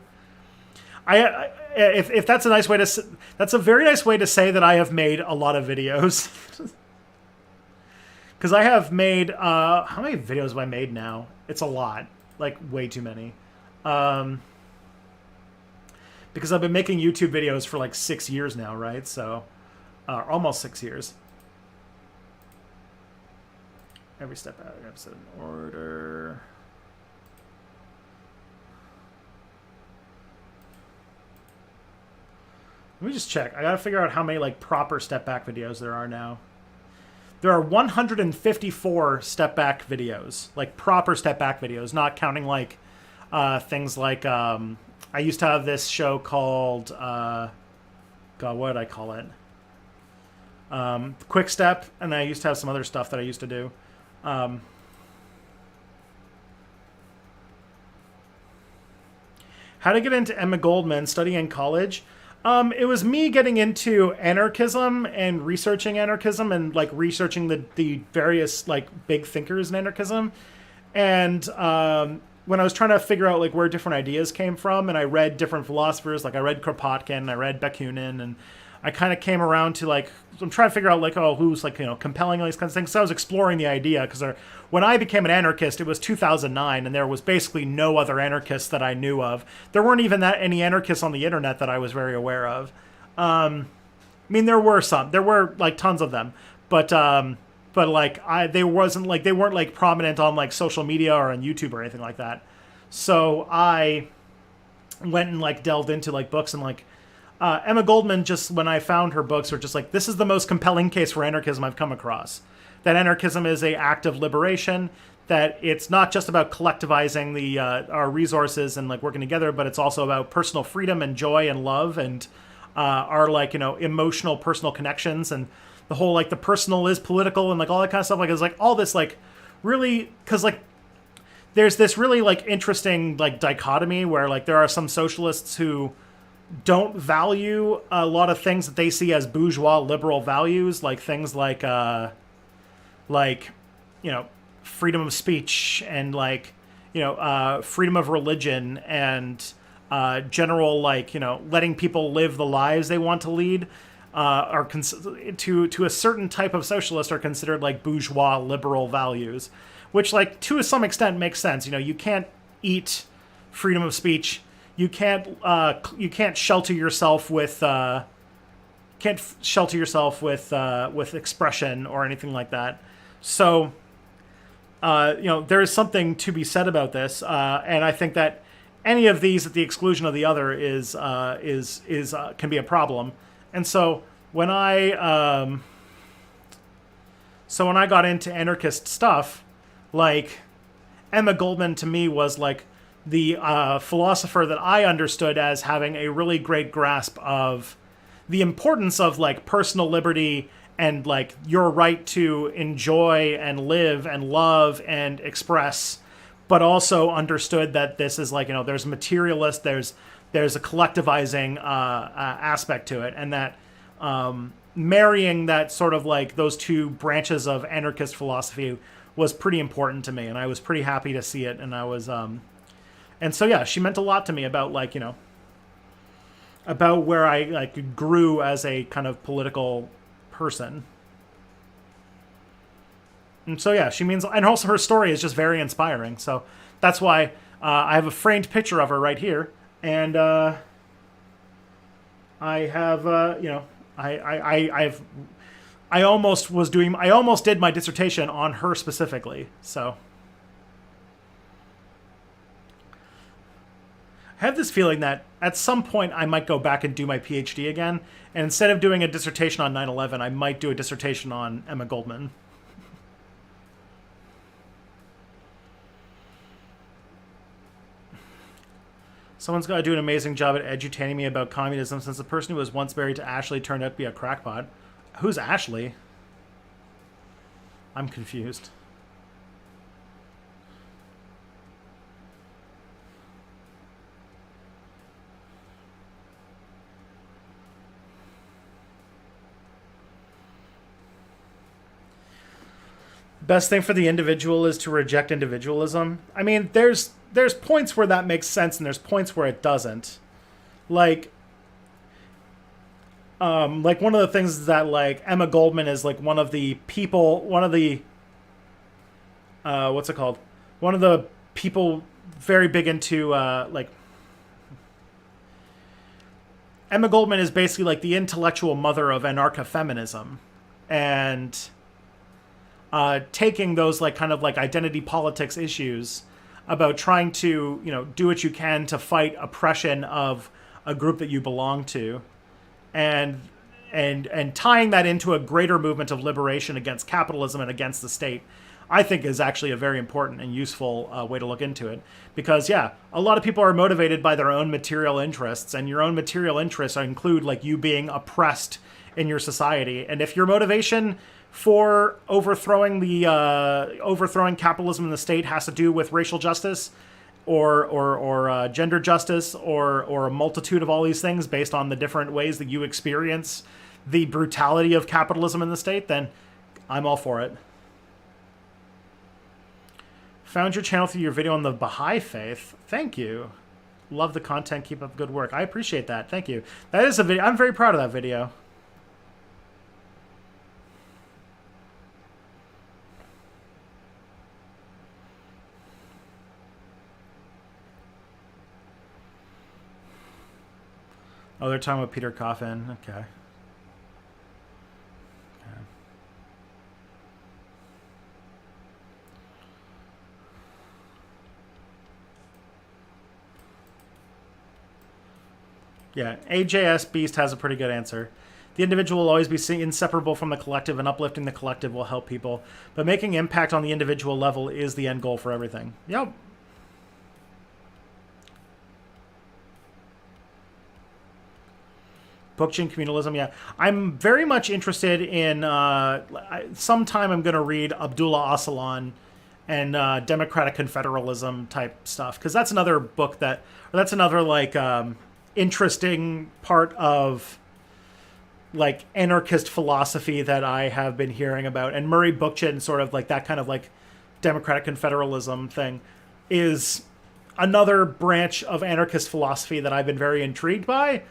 If that's a nice way to, that's a very nice way to say that I have made a lot of videos. Because I have made, how many videos have I made now? It's a lot, like way too many. Because I've been making YouTube videos for like 6 years now, right? So, almost 6 years. Every step out, episode in order. Let me just check. I gotta figure out how many like proper step back videos there are now. There are 154 step back videos, like proper step back videos, not counting like Things like I used to have this show called God, what did I call it? Quick Step, and I used to have some other stuff that I used to do. How to get into Emma Goldman studying in college. It was me getting into anarchism and researching anarchism and like researching the various like big thinkers in anarchism. And when I was trying to figure out like where different ideas came from, and I read different philosophers, like I read Kropotkin, I read Bakunin, and I kind of came around to like, I'm trying to figure out like, oh, who's like, compelling all these kinds of things. So I was exploring the idea because when I became an anarchist, it was 2009, and there was basically no other anarchists that I knew of. There weren't even that any anarchists on the internet that I was very aware of. I mean, there were some. There were like tons of them, but like they weren't like prominent on like social media or on YouTube or anything like that. So I went and like delved into like books, and like Emma Goldman, just when I found her books, were just like, this is the most compelling case for anarchism I've come across. That anarchism is a act of liberation, that it's not just about collectivizing our resources and like working together, but it's also about personal freedom and joy and love and our like, emotional personal connections, and the whole like the personal is political and like all that kind of stuff. Like it's like all this like really, because like there's this really like interesting like dichotomy where like there are some socialists who don't value a lot of things that they see as bourgeois liberal values, like things like freedom of speech and like freedom of religion and general like letting people live the lives they want to lead, are to a certain type of socialist are considered like bourgeois liberal values, which like to some extent makes sense. You can't eat freedom of speech. You can't shelter yourself with with expression or anything like that. So there is something to be said about this, and I think that any of these at the exclusion of the other is can be a problem. And so when I got into anarchist stuff, like Emma Goldman to me was like the philosopher that I understood as having a really great grasp of the importance of like personal liberty and like your right to enjoy and live and love and express, but also understood that this is like, there's materialist, there's a collectivizing aspect to it, and that marrying that sort of like those two branches of anarchist philosophy was pretty important to me, and I was pretty happy to see it, and I was and so yeah, she meant a lot to me about like about where I like grew as a kind of political person. And so yeah, she means, and also her story is just very inspiring. So that's why I have a framed picture of her right here, and I have I almost did my dissertation on her specifically. So I have this feeling that at some point I might go back and do my PhD again, and instead of doing a dissertation on 9/11, I might do a dissertation on Emma Goldman. Someone's got to do an amazing job at edutaining me about communism, since the person who was once married to Ashley turned out to be a crackpot. Who's Ashley? I'm confused. Best thing for the individual is to reject individualism. I mean, there's points where that makes sense, and there's points where it doesn't. Like one of the things is that like Emma Goldman is like one of the people very big into Emma Goldman is basically like the intellectual mother of anarcha-feminism, and taking those like kind of like identity politics issues about trying to do what you can to fight oppression of a group that you belong to, and tying that into a greater movement of liberation against capitalism and against the state. I think is actually a very important and useful way to look into it. Because, yeah, a lot of people are motivated by their own material interests, and your own material interests include, like, you being oppressed in your society. And if your motivation for overthrowing capitalism in the state has to do with racial justice or gender justice or a multitude of all these things based on the different ways that you experience the brutality of capitalism in the state, then I'm all for it. Found your channel through your video on the Baha'i faith. Thank you. Love the content. Keep up good work. I appreciate that. Thank you. That is a video. I'm very proud of that video. Oh, they're talking about Peter Coffin. Okay. Yeah, AJS Beast has a pretty good answer. The individual will always be inseparable from the collective, and uplifting the collective will help people. But making impact on the individual level is the end goal for everything. Yep. Bookchin communalism, yeah. I'm very much interested in, sometime I'm going to read Abdullah Öcalan and Democratic Confederalism type stuff. Because that's another book that's another, like, interesting part of, like, anarchist philosophy that I have been hearing about. And Murray Bookchin, sort of like that kind of, like, Democratic Confederalism thing, is another branch of anarchist philosophy that I've been very intrigued by.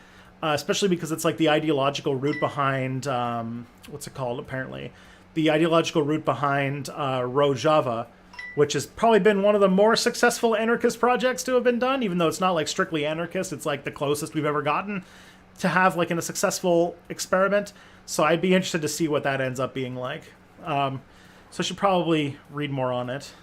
Especially because it's like the ideological root behind, what's it called, apparently? The ideological root behind Rojava, which has probably been one of the more successful anarchist projects to have been done, even though it's not like strictly anarchist. It's like the closest we've ever gotten to have like in a successful experiment. So I'd be interested to see what that ends up being like. So I should probably read more on it.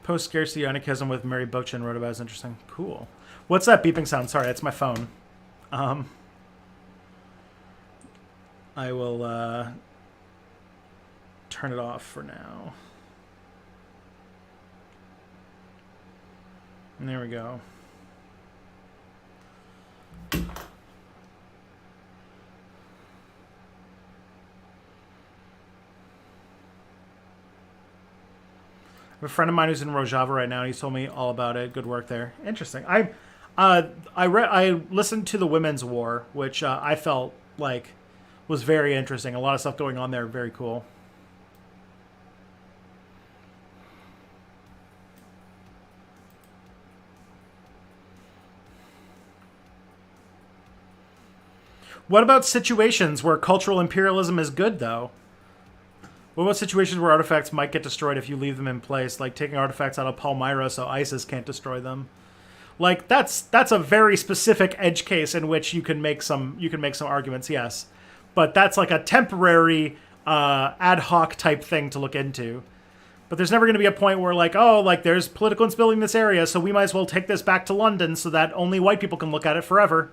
Post-scarcity anarchism with Mary Bookchin wrote about is interesting. Cool. What's that beeping sound? Sorry, that's my phone. I will turn it off for now. And there we go. I have a friend of mine who's in Rojava right now, and he's told me all about it. Good work there. Interesting. I listened to the Women's War, which I felt like was very interesting. A lot of stuff going on there. Very cool. What about situations where cultural imperialism is good, though? What about situations where artifacts might get destroyed if you leave them in place, like taking artifacts out of Palmyra so ISIS can't destroy them? Like that's a very specific edge case in which you can make some arguments, yes, but that's like a temporary ad hoc type thing to look into. But there's never going to be a point where like, oh, like there's political instability in this area, so we might as well take this back to London so that only white people can look at it forever.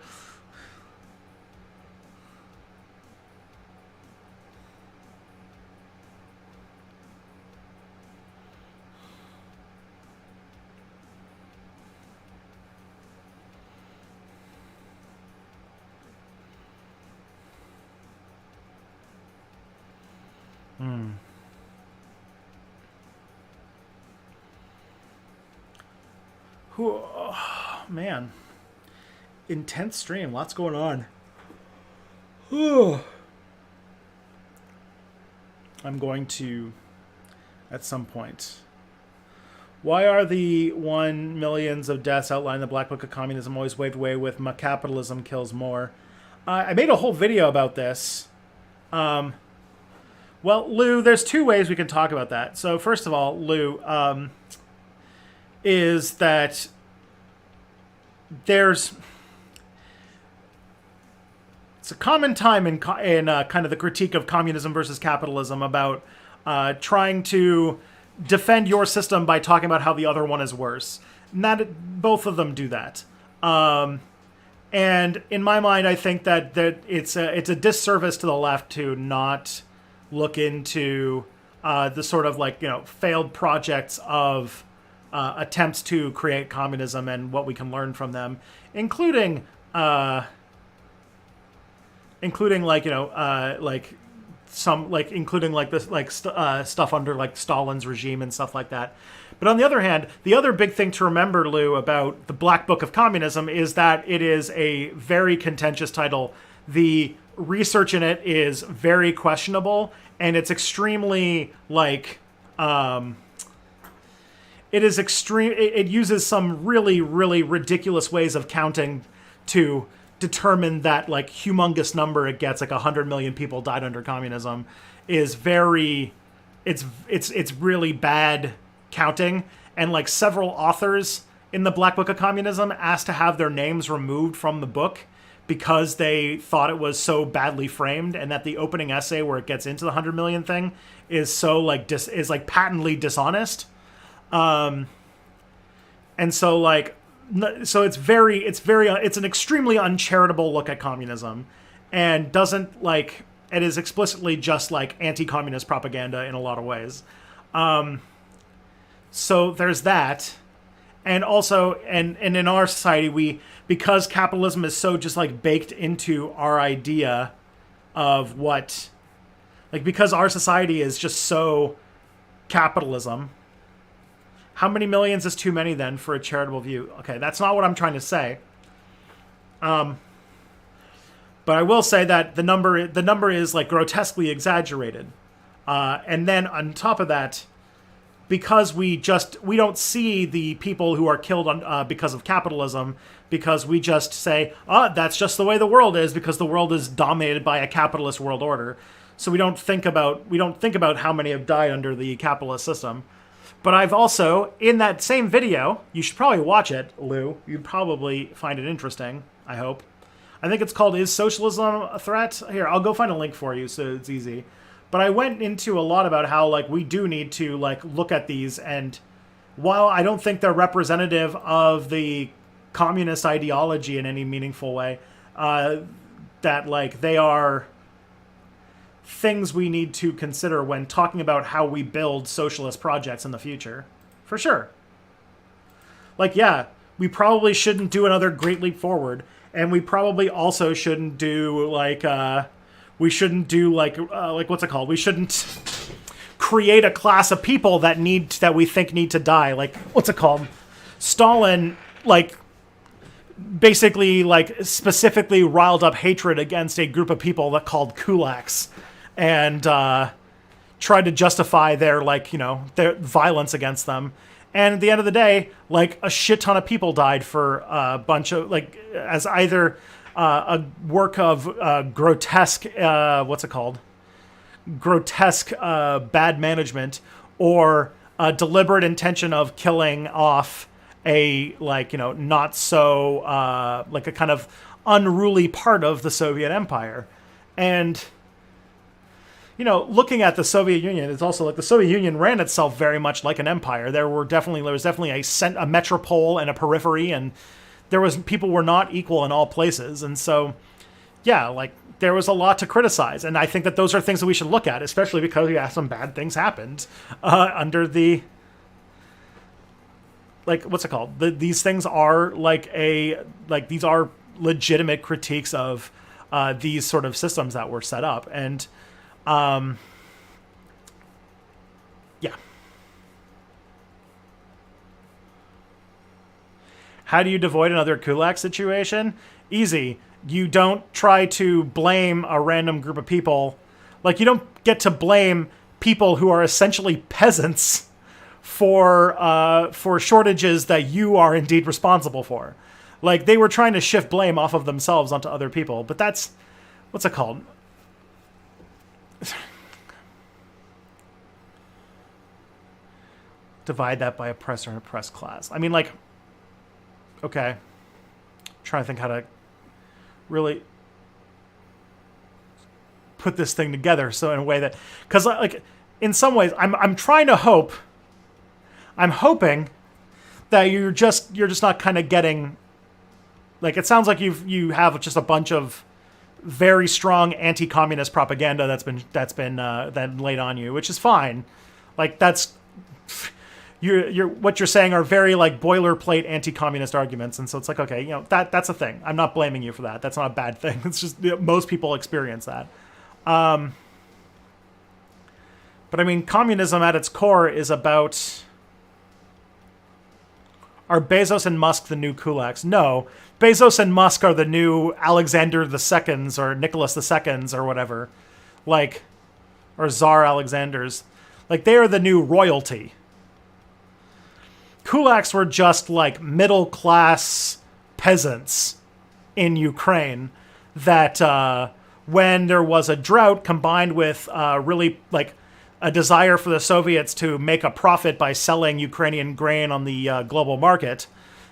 Oh, man. Intense stream. Lots going on. I'm going to, at some point. Why are the 1 millions of deaths outlined in the Black Book of Communism always waved away with capitalism kills more? I made a whole video about this. Well, Lou, there's two ways we can talk about that. So first of all, Lou, is that there's it's a common time in kind of the critique of communism versus capitalism about trying to defend your system by talking about how the other one is worse. Both of them do that. And in my mind, I think that it's a disservice to the left to not look into the sort of like, failed projects of attempts to create communism and what we can learn from them, including like, like some like including like this like stuff under like Stalin's regime and stuff like that. But on the other hand, the other big thing to remember, Lou, about the Black Book of Communism is that it is a very contentious title. The research in it is very questionable, and it's extremely like it uses some really, really ridiculous ways of counting to determine that like humongous number it gets, like 100 million people died under communism, is very, it's really bad counting. And like several authors in the Black Book of Communism asked to have their names removed from the book because they thought it was so badly framed, and that the opening essay where it gets into the 100 million thing is so like is like patently dishonest. And so like, so it's an extremely uncharitable look at communism, and doesn't like, it is explicitly just like anti-communist propaganda in a lot of ways. So there's that. And also, and in our society, because capitalism is so just like baked into our idea of what, like, because our society is just so capitalism. How many millions is too many then for a charitable view? Okay, that's not what I'm trying to say. But I will say that the number is like grotesquely exaggerated. And then on top of that, because we don't see the people who are killed because of capitalism, because we just say, that's just the way the world is, because the world is dominated by a capitalist world order. So we don't think about how many have died under the capitalist system. But I've also, in that same video, you should probably watch it, Lou. You'd probably find it interesting, I hope. I think it's called Is Socialism a Threat? Here, I'll go find a link for you so it's easy. But I went into a lot about how like we do need to like look at these, and while I don't think they're representative of the communist ideology in any meaningful way, that like they are things we need to consider when talking about how we build socialist projects in the future. For sure. Like, yeah, we probably shouldn't do another Great Leap Forward, and we probably also shouldn't do like what's it called? We shouldn't create a class of people that we think need to die. Like, what's it called? Stalin, like, basically, like, specifically riled up hatred against a group of people that called kulaks, and tried to justify their their violence against them. And at the end of the day, like, a shit ton of people died for a bunch of, like, as either a work of grotesque, grotesque bad management, or a deliberate intention of killing off a, not so, like, a kind of unruly part of the Soviet Empire. And looking at the Soviet Union, it's also like the Soviet Union ran itself very much like an empire. There was definitely a metropole and a periphery, and people were not equal in all places. And so, yeah, like, there was a lot to criticize. And I think that those are things that we should look at, especially because, yeah, some bad things happened under the, like, what's it called? These things are these are legitimate critiques of these sort of systems that were set up. And, yeah. How do you avoid another kulak situation? Easy. You don't try to blame a random group of people. Like, you don't get to blame people who are essentially peasants for shortages that you are indeed responsible for. Like, they were trying to shift blame off of themselves onto other people. But that's, what's it called? Divide that by oppressor and oppressed class. I mean, like, okay. I'm trying to think how to really... put this thing together. So in a way that, because like in some ways, I'm trying to hope. I'm hoping that you're just not kind of getting, like, it sounds like you have just a bunch of very strong anti-communist propaganda that's been then laid on you, which is fine. Like, that's you're what you're saying are very like boilerplate anti-communist arguments, and so it's like, okay, you know, that's a thing. I'm not blaming you for that. That's not a bad thing. It's just, you know, most people experience that. But I mean, communism at its core is about, are Bezos and Musk the new kulaks? No. Bezos and Musk are the new Alexander the Seconds or Nicholas the Seconds or whatever. Like, or Tsar Alexanders. Like, they are the new royalty. Kulaks were just like middle class peasants in Ukraine that when there was a drought combined with really like a desire for the Soviets to make a profit by selling Ukrainian grain on the global market,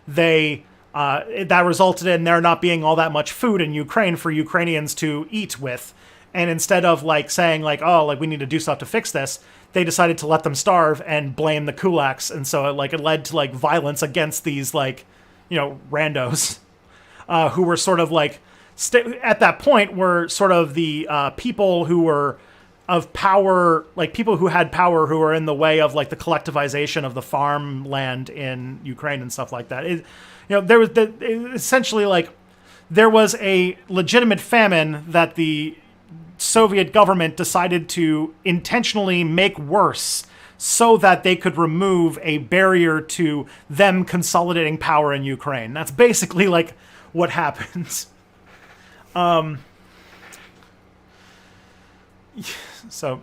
that resulted in there not being all that much food in Ukraine for Ukrainians to eat with. And instead of like saying like, oh, like we need to do stuff to fix this, they decided to let them starve and blame the kulaks. And so it led to like violence against these like, you know, randos who were sort of like, at that point were sort of the people who were of power, like people who had power who were in the way of like the collectivization of the farmland in Ukraine and stuff like that. You know, there was essentially like there was a legitimate famine that the Soviet government decided to intentionally make worse so that they could remove a barrier to them consolidating power in Ukraine. That's basically like what happens. So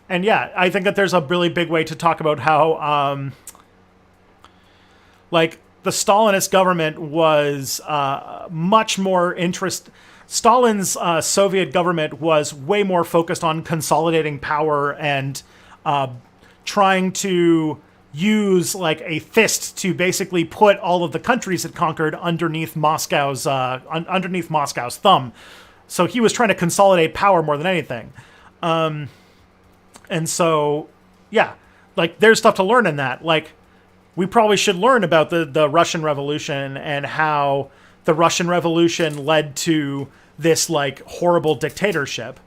and yeah, I think that there's a really big way to talk about how like the Stalinist government was much more Stalin's Soviet government was way more focused on consolidating power and trying to use like a fist to basically put all of the countries it conquered underneath Moscow's thumb. So he was trying to consolidate power more than anything. And so, yeah, like there's stuff to learn in that. Like, we probably should learn about the Russian Revolution and how the Russian Revolution led to this like horrible dictatorship.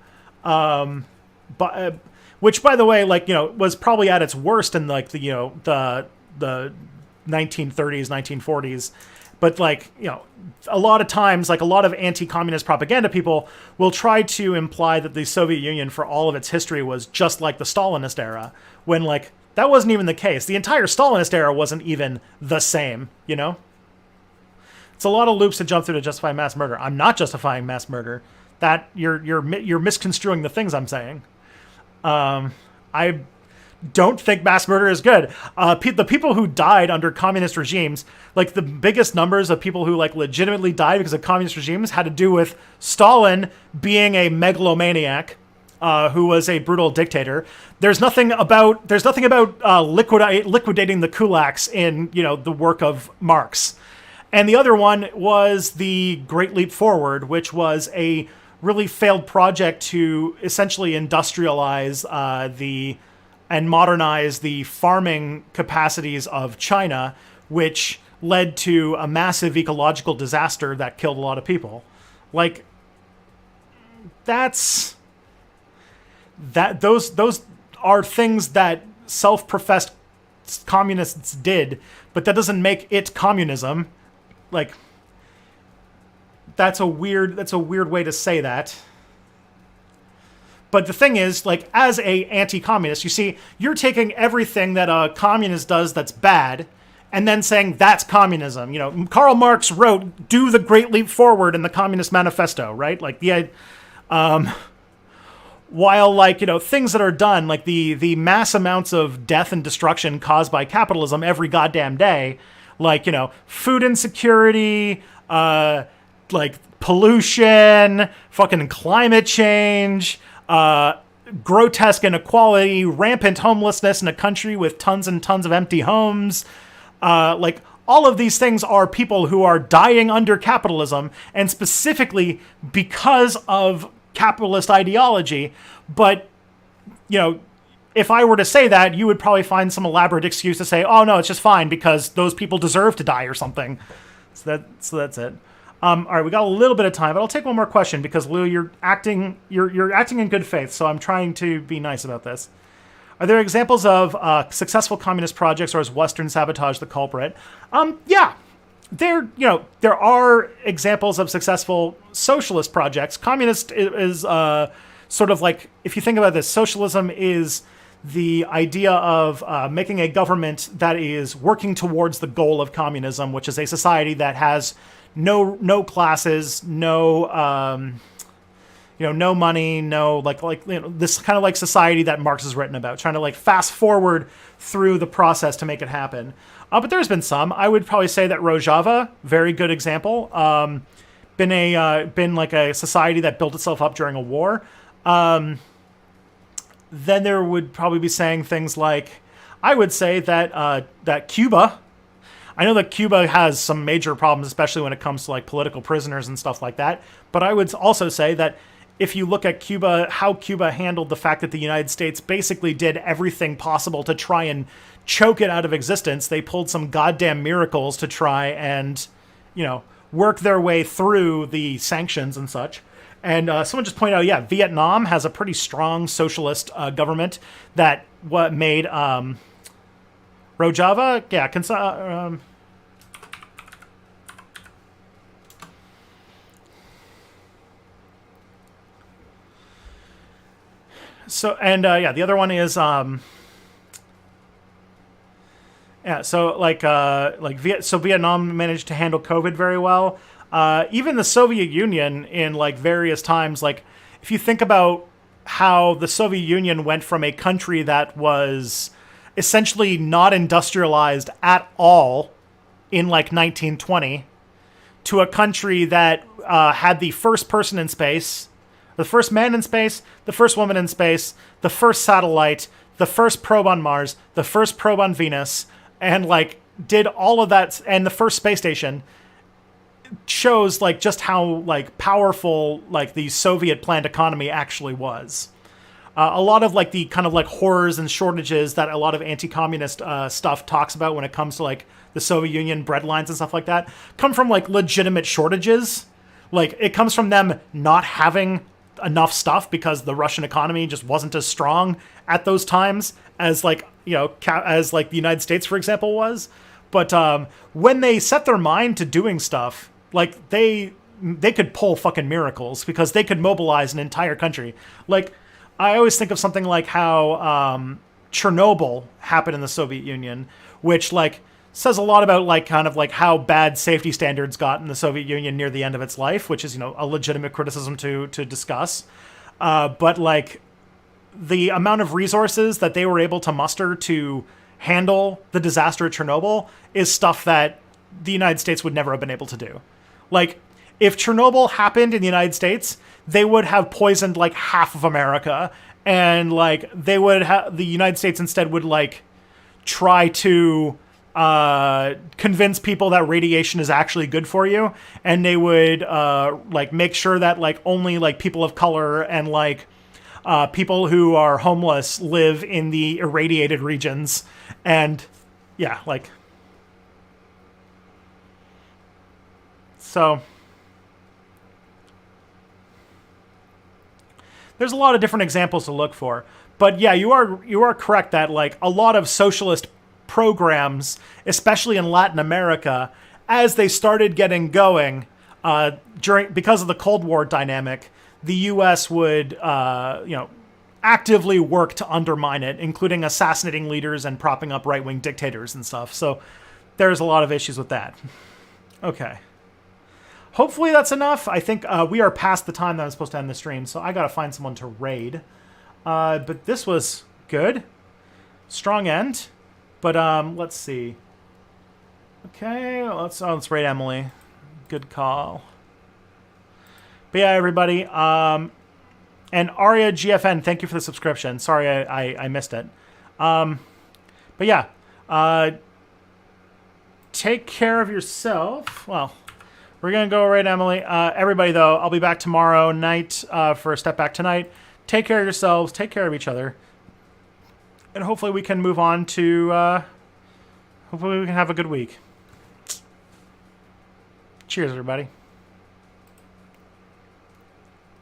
Which, by the way, like, you know, was probably at its worst in like the, you know, the 1930s, 1940s. But like, you know, a lot of times, like a lot of anti-communist propaganda people will try to imply that the Soviet Union for all of its history was just like the Stalinist era, when like that wasn't even the case. The entire Stalinist era wasn't even the same, you know? It's a lot of loops to jump through to justify mass murder. I'm not justifying mass murder. That you're misconstruing the things I'm saying. I don't think mass murder is good. The people who died under communist regimes, like the biggest numbers of people who like legitimately died because of communist regimes had to do with Stalin being a megalomaniac, who was a brutal dictator. There's nothing about liquidating the kulaks in, you know, the work of Marx. And the other one was the Great Leap Forward, which was a really failed project to essentially industrialize and modernize the farming capacities of China, which led to a massive ecological disaster that killed a lot of people. Like, those are things that self-professed communists did, but that doesn't make it communism. Like, that's a weird way to say that. But the thing is, like, as a anti-communist, you see, you're taking everything that a communist does that's bad and then saying that's communism. You know, Karl Marx wrote, "Do the Great Leap Forward" in the Communist Manifesto, right? Like, while, like, you know, things that are done, like the mass amounts of death and destruction caused by capitalism every goddamn day, like, you know, food insecurity, like pollution, fucking climate change, grotesque inequality, rampant homelessness in a country with tons and tons of empty homes, like all of these things are people who are dying under capitalism, and specifically because of capitalist ideology. But, if I were to say that, you would probably find some elaborate excuse to say, oh, no, it's just fine because those people deserve to die or something. So that's it. All right, we got a little bit of time, but I'll take one more question because, Lou, you're acting in good faith, so I'm trying to be nice about this. Are there examples of successful communist projects, or is Western sabotage the culprit? Yeah. There are examples of successful socialist projects. Communist is sort of like, if you think about this, socialism is the idea of making a government that is working towards the goal of communism, which is a society that has no classes, no no money, no this kind of like society that Marx has written about, trying to like fast forward through the process to make it happen. But there's been some. I would probably say that Rojava, very good example. Been like a society that built itself up during a war. Then there would probably be saying things like, I would say that that Cuba. I know that Cuba has some major problems, especially when it comes to like political prisoners and stuff like that. But I would also say that if you look at Cuba, how Cuba handled the fact that the United States basically did everything possible to try and choke it out of existence, they pulled some goddamn miracles to try and, work their way through the sanctions and such. And someone just pointed out, yeah, Vietnam has a pretty strong socialist government that made Rojava, yeah, so, and the other one is so Vietnam managed to handle COVID very well. Even the Soviet Union in like various times, like if you think about how the Soviet Union went from a country that was essentially not industrialized at all in like 1920 to a country that had the first person in space, the first man in space, the first woman in space, the first satellite, the first probe on Mars, the first probe on Venus, and like did all of that, and the first space station, shows like just how like powerful like the Soviet planned economy actually was. A lot of like the kind of like horrors and shortages that a lot of anti-communist stuff talks about when it comes to like the Soviet Union bread lines and stuff like that come from like legitimate shortages. Like it comes from them not having enough stuff because the Russian economy just wasn't as strong at those times as like, as like the United States, for example, was. But when they set their mind to doing stuff, like they could pull fucking miracles because they could mobilize an entire country. Like I always think of something like how Chernobyl happened in the Soviet Union, which like says a lot about like kind of like how bad safety standards got in the Soviet Union near the end of its life, which is, a legitimate criticism to discuss. But like the amount of resources that they were able to muster to handle the disaster at Chernobyl is stuff that the United States would never have been able to do. Like, if Chernobyl happened in the United States, they would have poisoned like half of America, and like they would have, the United States instead would like try to convince people that radiation is actually good for you, and they would like make sure that like only like people of color and like people who are homeless live in the irradiated regions. And yeah, like, so there's a lot of different examples to look for. But yeah, you are correct that like a lot of socialist programs, especially in Latin America, as they started getting going because of the Cold War dynamic, the U.S. would actively work to undermine it, including assassinating leaders and propping up right-wing dictators and stuff. So there's a lot of issues with that. Okay. Hopefully that's enough. I think we are past the time that I'm supposed to end the stream, so I gotta find someone to raid. But this was good. Strong end. But let's see. Okay, let's raid Emily. Good call. But yeah, everybody. And Aria GFN, thank you for the subscription. Sorry I missed it. But yeah. take care of yourself. Well, we're going to go right, Emily. Everybody, though, I'll be back tomorrow night for a Step Back Tonight. Take care of yourselves. Take care of each other. And hopefully we can move on to... hopefully we can have a good week. Cheers, everybody.